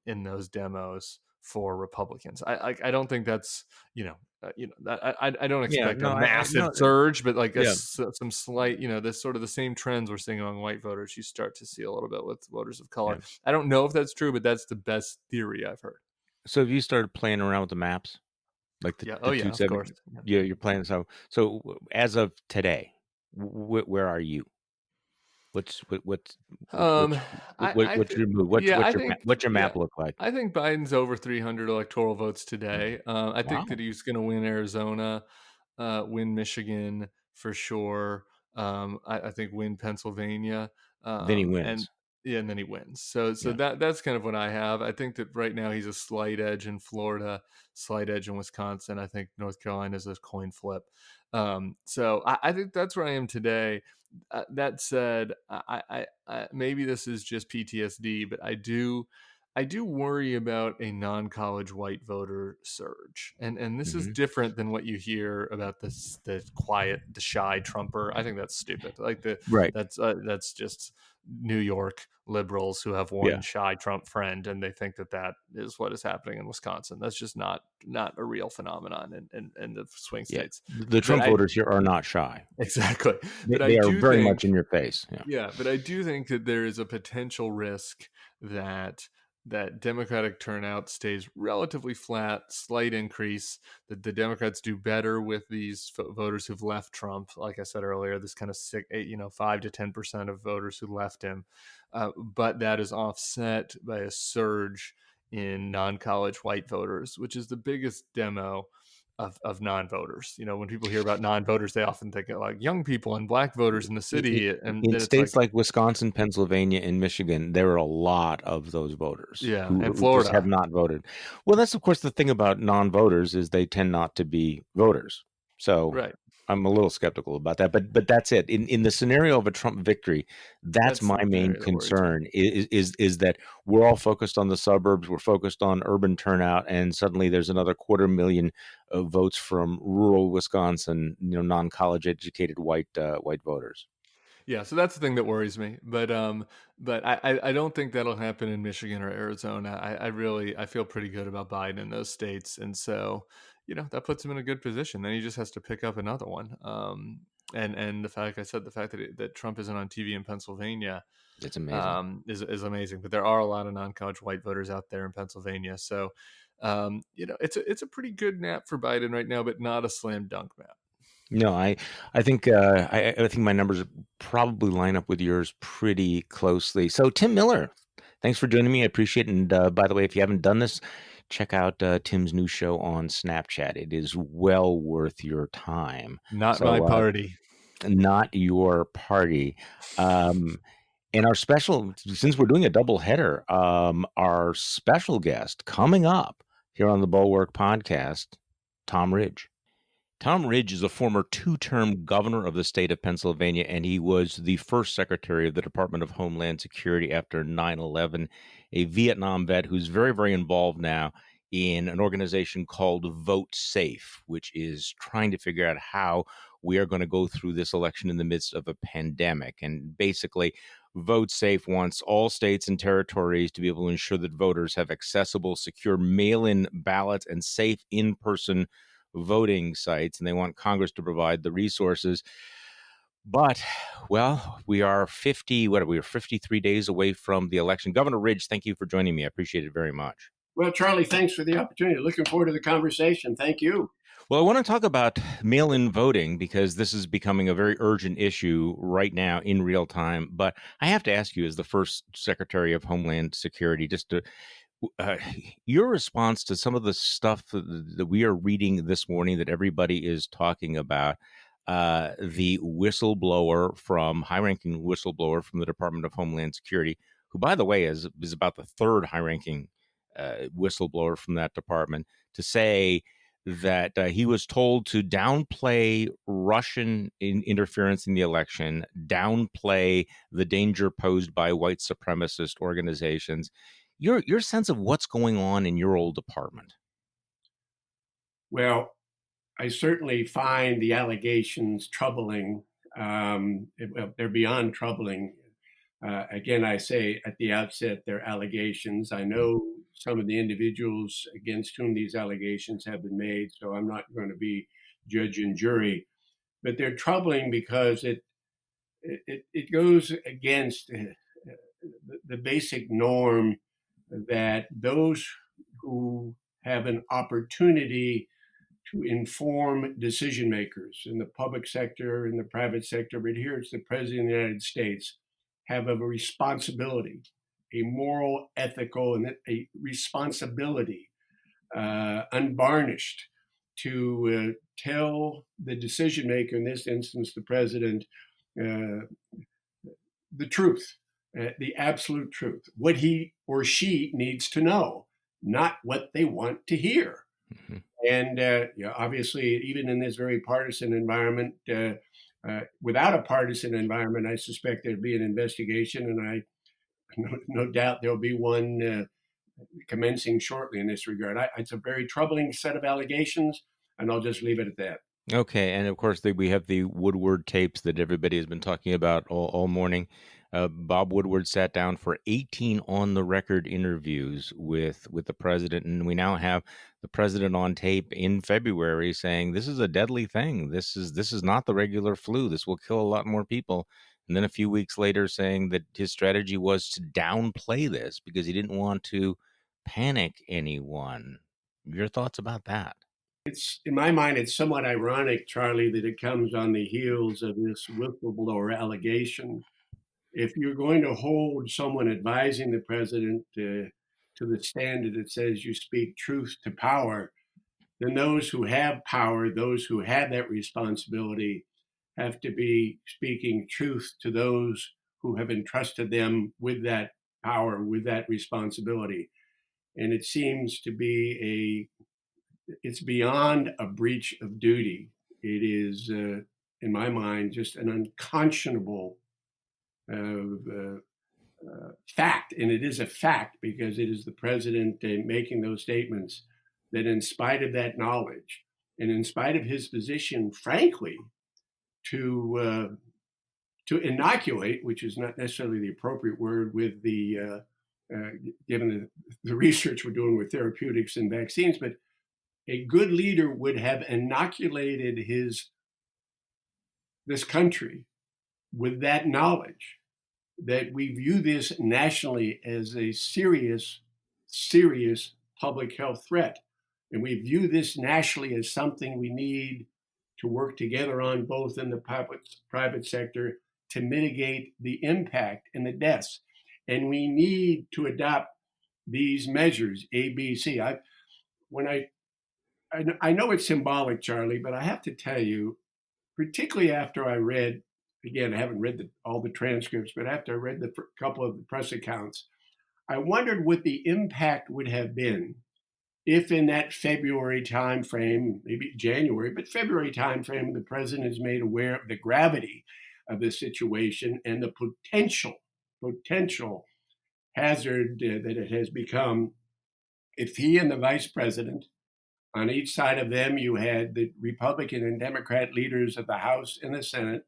in those demos for Republicans. I don't think that's I don't expect a massive surge, but like some slight, this sort of the same trends we're seeing among white voters, you start to see a little bit with voters of color. Yeah. I don't know if that's true, but that's the best theory I've heard. So have you started playing around with the maps? Like the of 270? course. Yeah, you're playing. So as of today, where are you? What's your move? What's your map look like? I think Biden's over 300 electoral votes today. I think that he's going to win Arizona, win Michigan for sure. I think win Pennsylvania. Then he wins. And then he wins. So that's kind of what I have. I think that right now he's a slight edge in Florida, slight edge in Wisconsin. I think North Carolina is a coin flip. So I think that's where I am today. That said, I maybe this is just PTSD, but I do worry about a non-college white voter surge, and this is different than what you hear about the shy Trumper. I think that's stupid. Like that's just New York liberals who have one shy Trump friend, and they think that is what is happening in Wisconsin. That's just not a real phenomenon in the swing states. The Trump voters here are not shy. Exactly. They are very much in your face. But I do think that there is a potential risk that Democratic turnout stays relatively flat, slight increase, that the Democrats do better with these voters who've left Trump. Like I said earlier, this kind of 5 to 10% of voters who left him. But that is offset by a surge in non-college white voters, which is the biggest demo of non-voters. When people hear about non-voters, they often think of like young people and black voters in the city. And in states like Wisconsin, Pennsylvania, and Michigan, there are a lot of those voters and Florida just have not voted. Well, that's of course the thing about non-voters is they tend not to be voters. So I'm a little skeptical about that, but that's it. In the scenario of a Trump victory, that's my main concern is that we're all focused on the suburbs, we're focused on urban turnout, and suddenly there's another 250,000 votes from rural Wisconsin, non-college educated white voters. Yeah, so that's the thing that worries me, but I don't think that'll happen in Michigan or Arizona. I feel pretty good about Biden in those states, and so that puts him in a good position. Then he just has to pick up another one. And the fact that Trump isn't on TV in Pennsylvania, it's amazing. Is amazing. But there are a lot of non-college white voters out there in Pennsylvania, so it's a pretty good map for Biden right now, but not a slam dunk map. No, I think I think my numbers probably line up with yours pretty closely. So Tim Miller, thanks for joining me. I appreciate it. And by the way, if you haven't done this, check out Tim's new show on Snapchat. It is well worth your time. Not my party. Not your party. And our special, since we're doing a double header, our special guest coming up here on the Bulwark Podcast, Tom Ridge. Tom Ridge is a former 2-term governor of the state of Pennsylvania, and he was the first secretary of the Department of Homeland Security after 9/11, a Vietnam vet who's very, very involved now in an organization called Vote Safe, which is trying to figure out how we are going to go through this election in the midst of a pandemic. And basically, Vote Safe wants all states and territories to be able to ensure that voters have accessible, secure mail-in ballots and safe in-person voting sites, and they want Congress to provide the resources. But, well, we are 53 days away from the election. Governor Ridge, thank you for joining me. I appreciate it very much. Well, Charlie, thanks for the opportunity. Looking forward to the conversation. Thank you. Well, I want to talk about mail-in voting because this is becoming a very urgent issue right now in real time. But I have to ask you, as the first Secretary of Homeland Security, just to your response to some of the stuff that we are reading this morning that everybody is talking about. the whistleblower high-ranking whistleblower from the Department of Homeland Security, who, by the way, is about the third high-ranking whistleblower from that department, to say that he was told to downplay Russian interference in the election, downplay the danger posed by white supremacist organizations. Your sense of what's going on in your old department? Well, I certainly find the allegations troubling. They're beyond troubling. Again, I say at the outset, they're allegations. I know some of the individuals against whom these allegations have been made, so I'm not going to be judge and jury. But they're troubling because it goes against the basic norm that those who have an opportunity to inform decision makers in the public sector, in the private sector, but here it's the President of the United States, have a responsibility, a moral, ethical, and a responsibility, unvarnished, to tell the decision maker, in this instance, the President, the truth, the absolute truth, what he or she needs to know, not what they want to hear. Mm-hmm. And obviously, even in this very partisan environment, without a partisan environment, I suspect there'd be an investigation, and I no doubt there'll be one commencing shortly in this regard. It's a very troubling set of allegations, and I'll just leave it at that. Okay, and of course we have the Woodward tapes that everybody has been talking about all morning. Bob Woodward sat down for 18 on-the-record interviews with the president, and we now have the president on tape in February saying this is a deadly thing. This is not the regular flu. This will kill a lot more people. And then a few weeks later saying that his strategy was to downplay this because he didn't want to panic anyone. Your thoughts about that? It's, in my mind, it's somewhat ironic, Charlie, that it comes on the heels of this whistleblower allegation. If you're going to hold someone advising the president to the standard that says you speak truth to power, then those who have power, those who have that responsibility, have to be speaking truth to those who have entrusted them with that power, with that responsibility. And it seems to be it's beyond a breach of duty. It is, in my mind, just an unconscionable fact. And it is a fact because it is the president making those statements that, in spite of that knowledge and in spite of his position, frankly, to inoculate, which is not necessarily the appropriate word with the given the research we're doing with therapeutics and vaccines, but a good leader would have inoculated this country with that knowledge that we view this nationally as a serious public health threat. And we view this nationally as something we need to work together on, both in the private sector, to mitigate the impact and the deaths. And we need to adopt these measures, A, B, C. I know it's symbolic, Charlie, but I have to tell you, particularly after I read, again, I haven't read all the transcripts, but after I read the couple of the press accounts, I wondered what the impact would have been if in that February timeframe, maybe January, but February timeframe, the president is made aware of the gravity of the situation and the potential hazard that it has become. If he and the vice president, on each side of them, you had the Republican and Democrat leaders of the House and the Senate.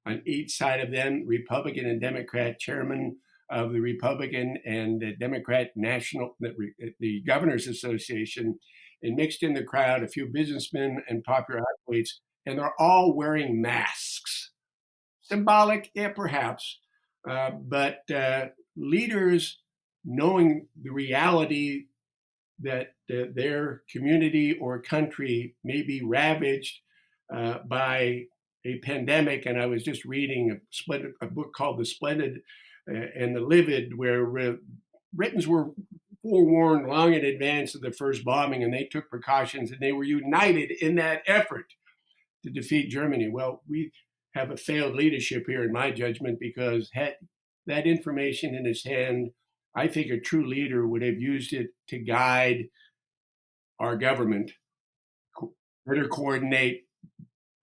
On each side of them, Republican and Democrat chairman of the Republican and the Democrat the Governors Association, and mixed in the crowd a few businessmen and popular athletes, and they're all wearing masks. Symbolic, yeah, perhaps, but leaders knowing the reality that their community or country may be ravaged by a pandemic. And I was just reading a book called The Splendid and the Livid, where Britons were forewarned long in advance of the first bombing, and they took precautions, and they were united in that effort to defeat Germany. Well, we have a failed leadership here, in my judgment, because had that information in his hand, I think a true leader would have used it to guide our government, better coordinate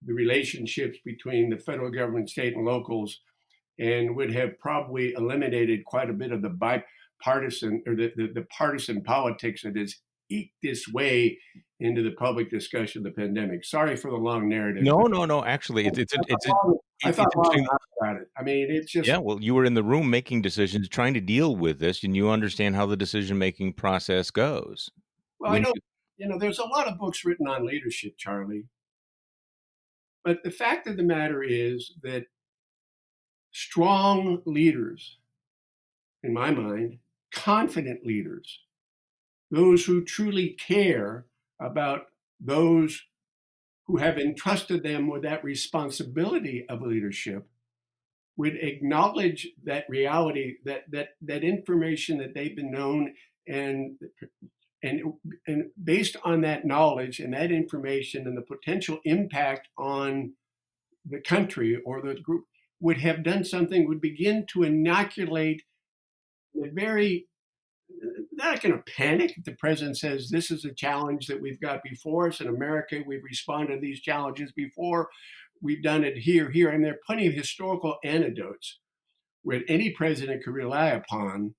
the relationships between the federal government, state, and locals, and would have probably eliminated quite a bit of the bipartisan or the partisan politics that has eked this way into the public discussion of the pandemic. Sorry for the long narrative. No. Actually, I it's thought long interesting. about it. I mean, it's just Yeah, well, you were in the room making decisions, trying to deal with this, and you understand how the decision-making process goes. well, I When know you, there's a lot of books written on leadership, Charlie, but the fact of the matter is that strong leaders, in my mind, confident leaders, those who truly care about those who have entrusted them with that responsibility of leadership, would acknowledge that reality, that information that they've been known, and and and based on that knowledge and that information and the potential impact on the country or the group, would have done something, would begin to inoculate the very, not going to panic if the president says this is a challenge that we've got before us in America. We've responded to these challenges before. We've done it here. And there are plenty of historical anecdotes where any president could rely upon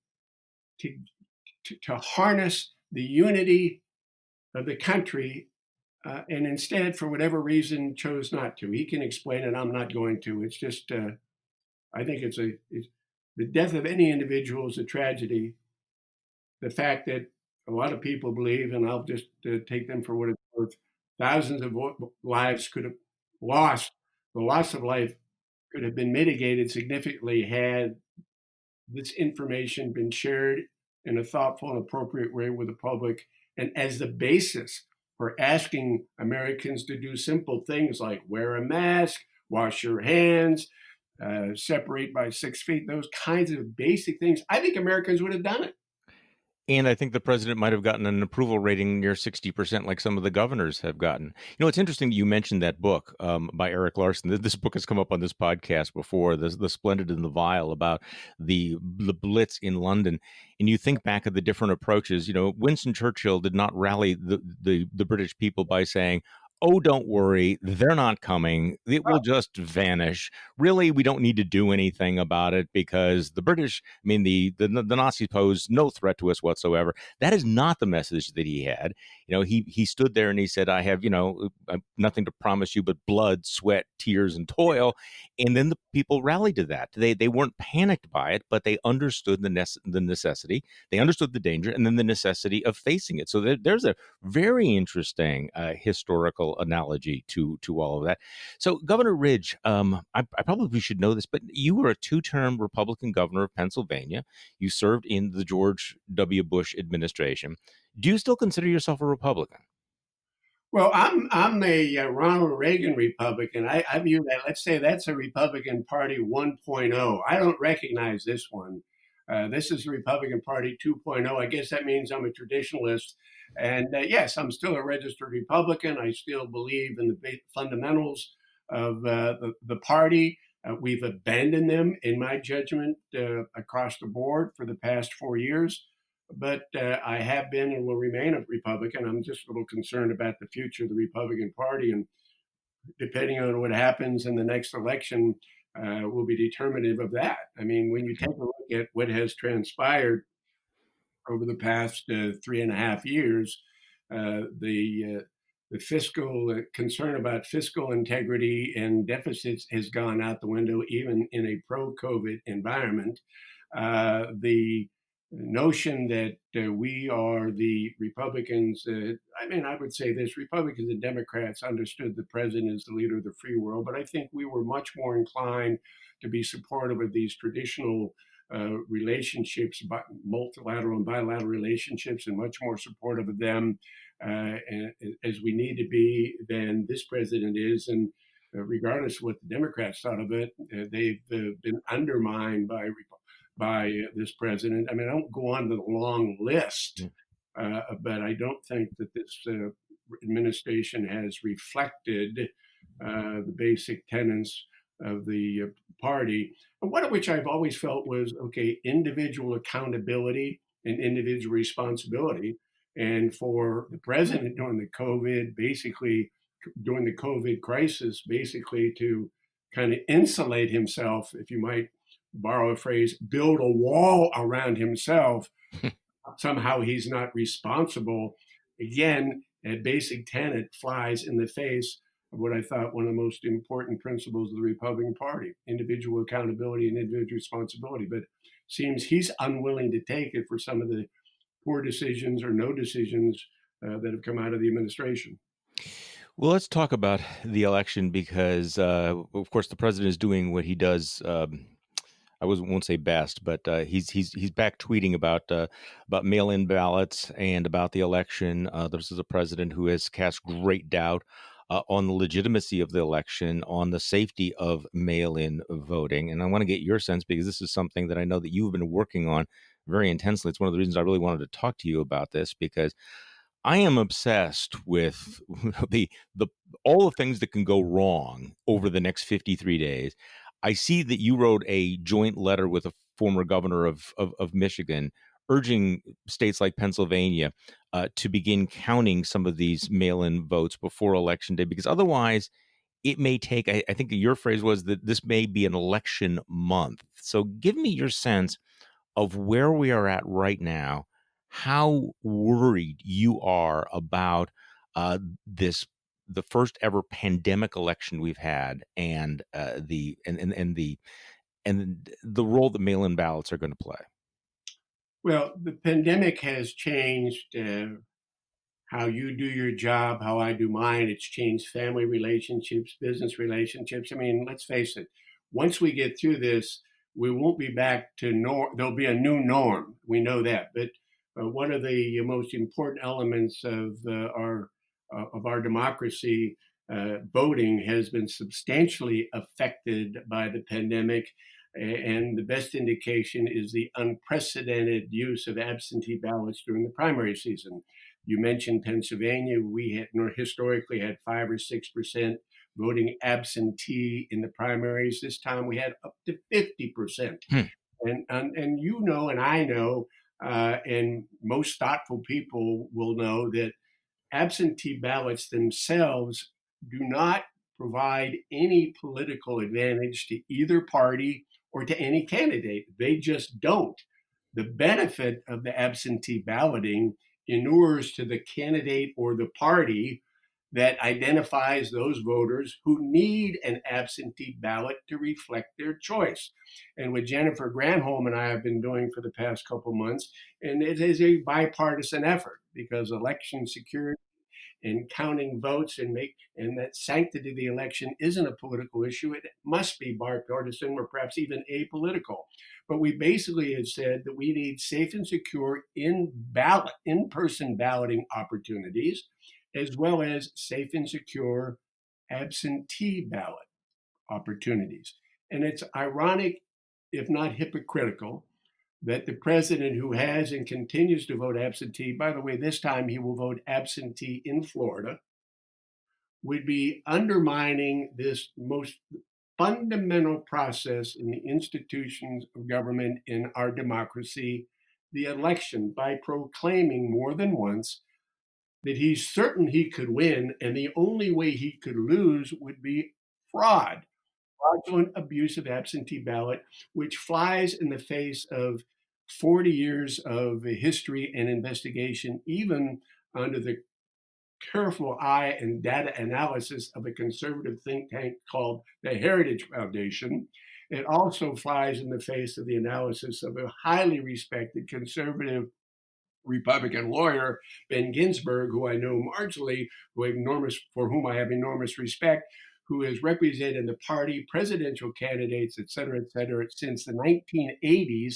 to harness the unity of the country, and instead, for whatever reason, chose not to. He can explain it. I'm not going to. It's just, I think it's the death of any individual is a tragedy. The fact that a lot of people believe, and I'll just take them for what it's worth, thousands of lives could have lost. The loss of life could have been mitigated significantly had this information been shared in a thoughtful and appropriate way with the public, and as the basis for asking Americans to do simple things like wear a mask, wash your hands, separate by 6 feet, those kinds of basic things. I think Americans would have done it. and I think the president might have gotten an approval rating near 60%, like some of the governors have gotten. It's interesting that you mentioned that book by Eric Larson. This book has come up on this podcast before, the Splendid and the Vile, about the Blitz in London. And you think back of the different approaches. Winston Churchill did not rally the British people by saying, "Oh, don't worry, they're not coming. It will just vanish. Really, we don't need to do anything about it because the British, I mean, the Nazis pose no threat to us whatsoever." That is not the message that he had. He stood there and he said, "I have, nothing to promise you but blood, sweat, tears, and toil." And then the people rallied to that. They weren't panicked by it, but they understood the necessity. They understood the danger, and then the necessity of facing it. So there's a very interesting historical analogy to all of that. So, Governor Ridge, I probably should know this, but you were a 2-term Republican governor of Pennsylvania. You served in the George W. Bush administration. Do you still consider yourself a Republican? Well, I'm a Ronald Reagan Republican. I view that. Let's say that's a Republican Party 1.0. I don't recognize this one. This is the Republican Party 2.0. I guess that means I'm a traditionalist. And yes, I'm still a registered Republican. I still believe in the fundamentals of the party. We've abandoned them, in my judgment, across the board for the past 4 years. But I have been and will remain a Republican. I'm just a little concerned about the future of the Republican Party. And depending on what happens in the next election, will be determinative of that. I mean, when you take a look at what has transpired over the past 3.5 years, the fiscal concern about fiscal integrity and deficits has gone out the window, even in a pro-COVID environment. The notion that we are the Republicans, I would say this: Republicans and Democrats understood the president as the leader of the free world, but I think we were much more inclined to be supportive of these traditional relationships, multilateral and bilateral relationships, and much more supportive of them as we need to be than this president is. And regardless of what the Democrats thought of it, they've been undermined by this president. I mean, I don't go on to the long list, but I don't think that this administration has reflected the basic tenets of the party, and one of which I've always felt was okay, individual accountability and individual responsibility. And for the president during the COVID crisis, basically to kind of insulate himself, if you might borrow a phrase, build a wall around himself. Somehow he's not responsible. Again, a basic tenet flies in the face of what I thought one of the most important principles of the Republican Party: individual accountability and individual responsibility. But seems he's unwilling to take it for some of the poor decisions or no decisions that have come out of the administration. Well, let's talk about the election because, of course, the president is doing what he does. Won't say best, but he's back tweeting about mail-in ballots and about the election. This is a president who has cast great doubt on the legitimacy of the election, on the safety of mail-in voting, and I want to get your sense because this is something that I know that you've been working on very intensely. It's one of the reasons I really wanted to talk to you about this because I am obsessed with the all the things that can go wrong over the next 53 days. I see that you wrote a joint letter with a former governor of Michigan urging states like Pennsylvania to begin counting some of these mail-in votes before election day, because otherwise it may take, I think your phrase was that this may be an election month. So give me your sense of where we are at right now, how worried you are about this the first ever pandemic election we've had, and the role that mail-in ballots are going to play. Well, the pandemic has changed how you do your job, how I do mine. It's changed family relationships, business relationships. I mean, let's face it, once we get through this, we won't be back to norm. There'll be a new norm. We know that. But one of the most important elements of our democracy, voting, has been substantially affected by the pandemic. And the best indication is the unprecedented use of absentee ballots during the primary season. You mentioned Pennsylvania. We had historically had 5 or 6% voting absentee in the primaries. This time we had up to 50%. And you know, and I know, and most thoughtful people will know that absentee ballots themselves do not provide any political advantage to either party or to any candidate. They just don't. The benefit of the absentee balloting inures to the candidate or the party that identifies those voters who need an absentee ballot to reflect their choice. And what Jennifer Granholm and I have been doing for the past couple of months, and it is a bipartisan effort because election security and counting votes and that sanctity of the election isn't a political issue. It must be bipartisan or perhaps even apolitical. But we basically have said that we need safe and secure in-person balloting opportunities, as well as safe and secure absentee ballot opportunities. And it's ironic, if not hypocritical, that the president, who has and continues to vote absentee, by the way, this time he will vote absentee in Florida, would be undermining this most fundamental process in the institutions of government in our democracy, the election, by proclaiming more than once that he's certain he could win, and the only way he could lose would be fraudulent abuse of absentee ballot, which flies in the face of 40 years of history and investigation, even under the careful eye and data analysis of a conservative think tank called the Heritage Foundation. It also flies in the face of the analysis of a highly respected conservative Republican lawyer, Ben Ginsberg, who I know marginally, for whom I have enormous respect, who has represented the party, presidential candidates, et cetera, since the 1980s,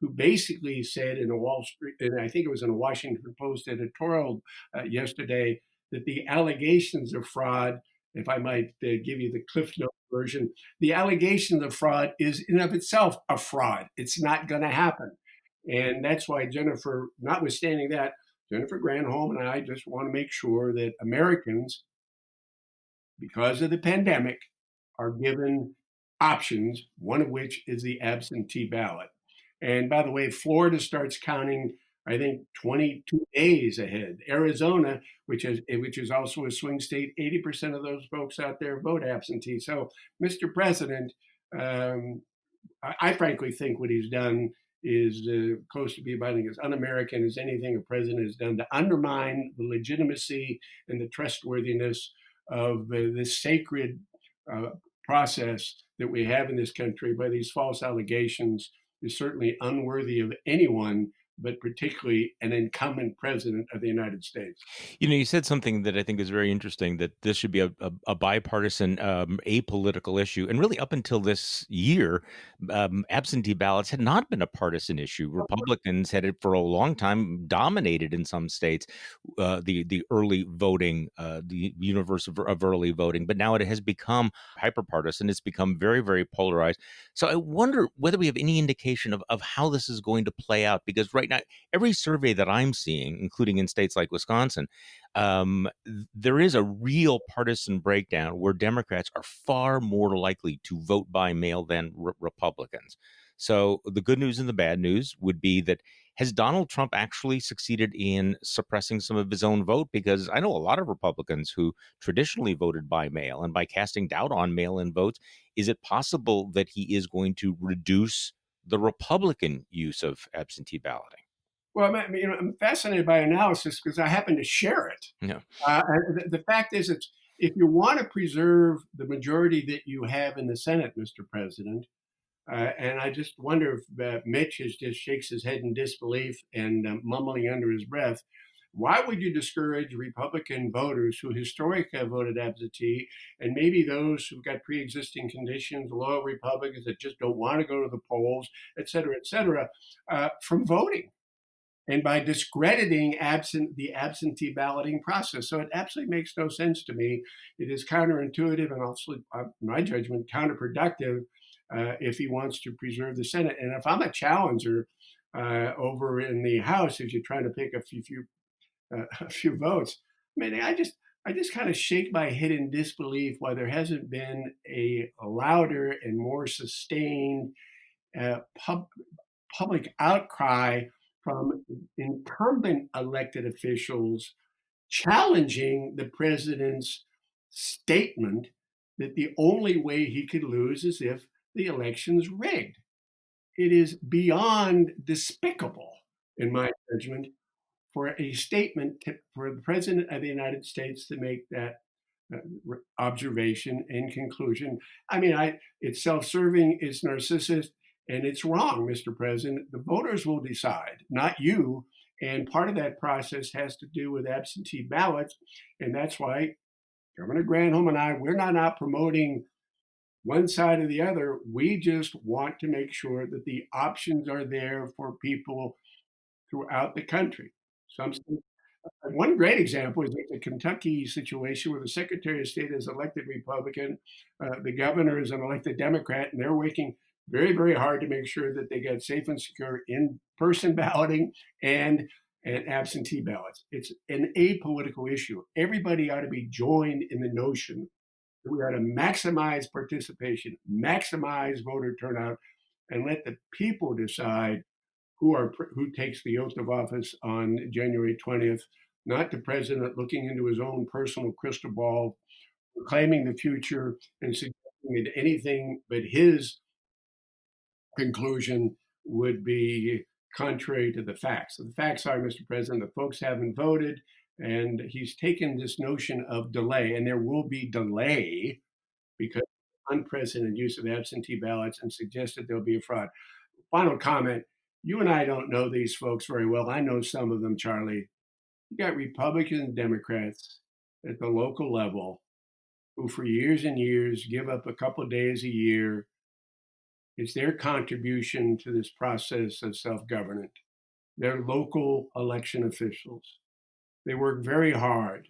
who basically said in a Wall Street, and I think it was in a Washington Post editorial yesterday, that the allegations of fraud, if I might give you the Cliff Note version, the allegation of fraud is in of itself a fraud. It's not going to happen. And that's why Jennifer, notwithstanding that, Jennifer Granholm and I just want to make sure that Americans because of the pandemic, are given options, one of which is the absentee ballot. And by the way, Florida starts counting, I think, 22 days ahead. Arizona, which is also a swing state, 80% of those folks out there vote absentee. So, Mr. President, um, I frankly think what he's done is close to being, I think, as un-American as anything a president has done to undermine the legitimacy and the trustworthiness of this sacred uh, process that we have in this country by these false allegations is certainly unworthy of anyone, but particularly an incumbent president of the United States. You said something that I think is very interesting, that this should be a bipartisan, apolitical issue. And really, up until this year, absentee ballots had not been a partisan issue. Republicans had it for a long time, dominated in some states, the early voting, the universe of early voting. But now it has become hyperpartisan. It's become very, very polarized. So I wonder whether we have any indication of how this is going to play out, because right now, every survey that I'm seeing, including in states like Wisconsin, there is a real partisan breakdown where Democrats are far more likely to vote by mail than Republicans. So the good news and the bad news would be that, has Donald Trump actually succeeded in suppressing some of his own vote? Because I know a lot of Republicans who traditionally voted by mail, and by casting doubt on mail-in votes, is it possible that he is going to reduce the Republican use of absentee balloting? Well, I'm fascinated by analysis because I happen to share it. Yeah. The fact is, if you want to preserve the majority that you have in the Senate, Mr. President, and I just wonder if Mitch just shakes his head in disbelief and mumbling under his breath. Why would you discourage Republican voters who historically have voted absentee, and maybe those who've got pre-existing conditions, loyal Republicans that just don't want to go to the polls, et cetera, from voting? And by discrediting the absentee balloting process. So it absolutely makes no sense to me. It is counterintuitive and also, my judgment, counterproductive if he wants to preserve the Senate. And if I'm a challenger over in the House, as you're trying to pick a few votes, I just kind of shake my head in disbelief why there hasn't been a louder and more sustained public outcry from incumbent elected officials challenging the president's statement that the only way he could lose is if the election's rigged. It is beyond despicable, in my judgment, for a statement for the president of the United States to make that observation and conclusion. It's self-serving, it's narcissist, and it's wrong, Mr. President. The voters will decide, not you. And part of that process has to do with absentee ballots. And that's why Governor Granholm and I, we're not out promoting one side or the other. We just want to make sure that the options are there for people throughout the country. One great example is the Kentucky situation where the Secretary of State is elected Republican, the governor is an elected Democrat, and they're working very, very hard to make sure that they get safe and secure in-person balloting and absentee ballots. It's an apolitical issue. Everybody ought to be joined in the notion that we ought to maximize participation, maximize voter turnout, and let the people decide who takes the oath of office on January 20th, not the president looking into his own personal crystal ball, claiming the future and suggesting that anything but his conclusion would be contrary to the facts. So the facts are, Mr. President, the folks haven't voted, and he's taken this notion of delay, and there will be delay because of unprecedented use of absentee ballots, and suggested there'll be a fraud. Final comment. You and I don't know these folks very well. I know some of them, Charlie. You got Republicans and Democrats at the local level who for years and years give up a couple of days a year. It's their contribution to this process of self-government. They're local election officials. They work very hard.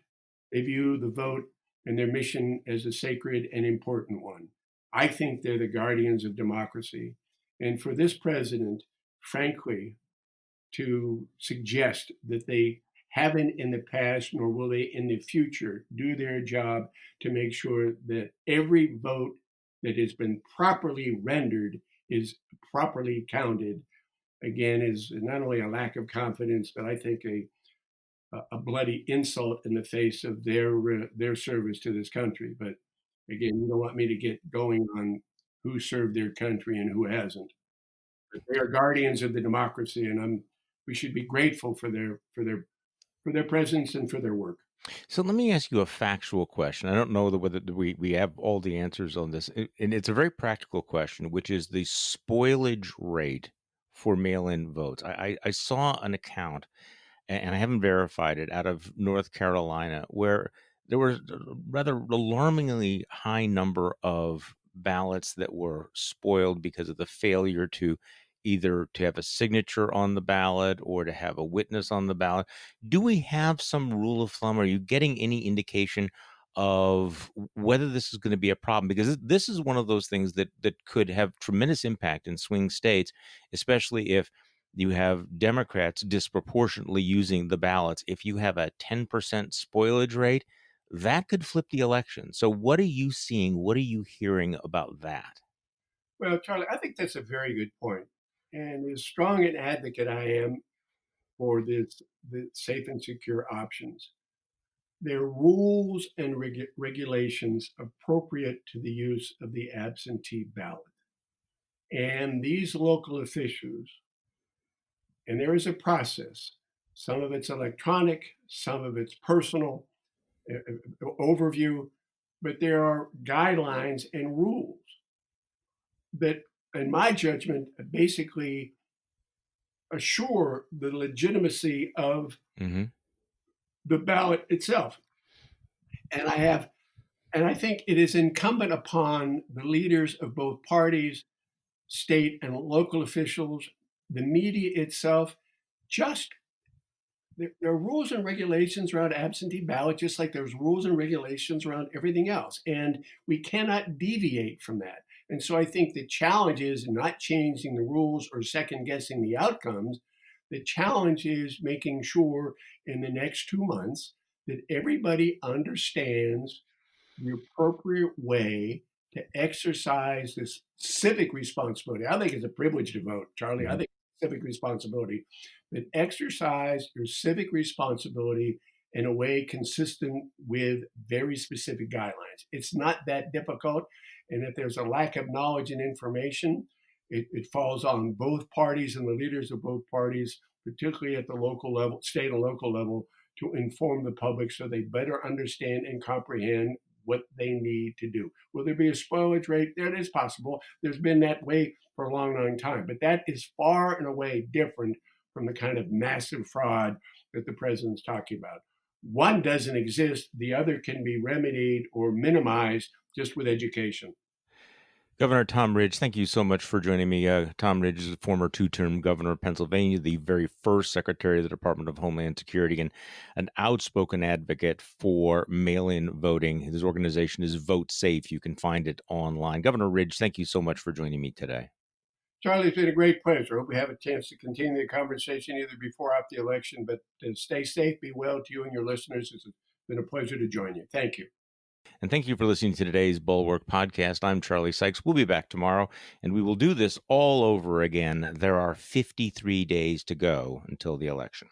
They view the vote and their mission as a sacred and important one. I think they're the guardians of democracy. And for this president, frankly, to suggest that they haven't in the past, nor will they in the future, do their job to make sure that every vote that has been properly rendered is properly counted. Again, is not only a lack of confidence, but I think a bloody insult in the face of their service to this country. But again, you don't want me to get going on who served their country and who hasn't. But they are guardians of the democracy, and we should be grateful for their presence and for their work. So let me ask you a factual question. I don't know whether we have all the answers on this, and it's a very practical question, which is the spoilage rate for mail-in votes. I saw an account, and I haven't verified it, out of North Carolina, where there was a rather alarmingly high number of ballots that were spoiled because of the failure to either to have a signature on the ballot or to have a witness on the ballot. Do we have some rule of thumb? Are you getting any indication of whether this is going to be a problem? Because this is one of those things that could have tremendous impact in swing states, especially if you have Democrats disproportionately using the ballots. If you have a 10% spoilage rate, that could flip the election. So what are you seeing? What are you hearing about that? Well, Charlie, I think that's a very good point. And as strong an advocate I am for the safe and secure options, there are rules and regulations appropriate to the use of the absentee ballot. And these local officials, and there is a process, some of it's electronic, some of it's personal, overview, but there are guidelines and rules that, in my judgment, basically assure the legitimacy of the ballot itself. And I think it is incumbent upon the leaders of both parties, state and local officials, the media itself, just there are rules and regulations around absentee ballot, just like there's rules and regulations around everything else. And we cannot deviate from that. And so I think the challenge is not changing the rules or second guessing the outcomes. The challenge is making sure in the next 2 months that everybody understands the appropriate way to exercise this civic responsibility. I think it's a privilege to vote, Charlie. I think it's civic responsibility, but exercise your civic responsibility in a way consistent with very specific guidelines. It's not that difficult. And if there's a lack of knowledge and information, it falls on both parties and the leaders of both parties, particularly at the local level, state and local level, to inform the public so they better understand and comprehend what they need to do. Will there be a spoilage rate? That is possible. There's been that way for a long, long time. But that is far and away different from the kind of massive fraud that the president's talking about. One doesn't exist. The other can be remedied or minimized just with education. Governor Tom Ridge, thank you so much for joining me. Tom Ridge is a former two-term governor of Pennsylvania, the very first Secretary of the Department of Homeland Security, and an outspoken advocate for mail-in voting. His organization is Vote Safe. You can find it online. Governor Ridge, thank you so much for joining me today. Charlie, it's been a great pleasure. I hope we have a chance to continue the conversation either before or after the election, but stay safe, be well to you and your listeners. It's been a pleasure to join you. Thank you. And thank you for listening to today's Bulwark Podcast. I'm Charlie Sykes. We'll be back tomorrow, and we will do this all over again. There are 53 days to go until the election.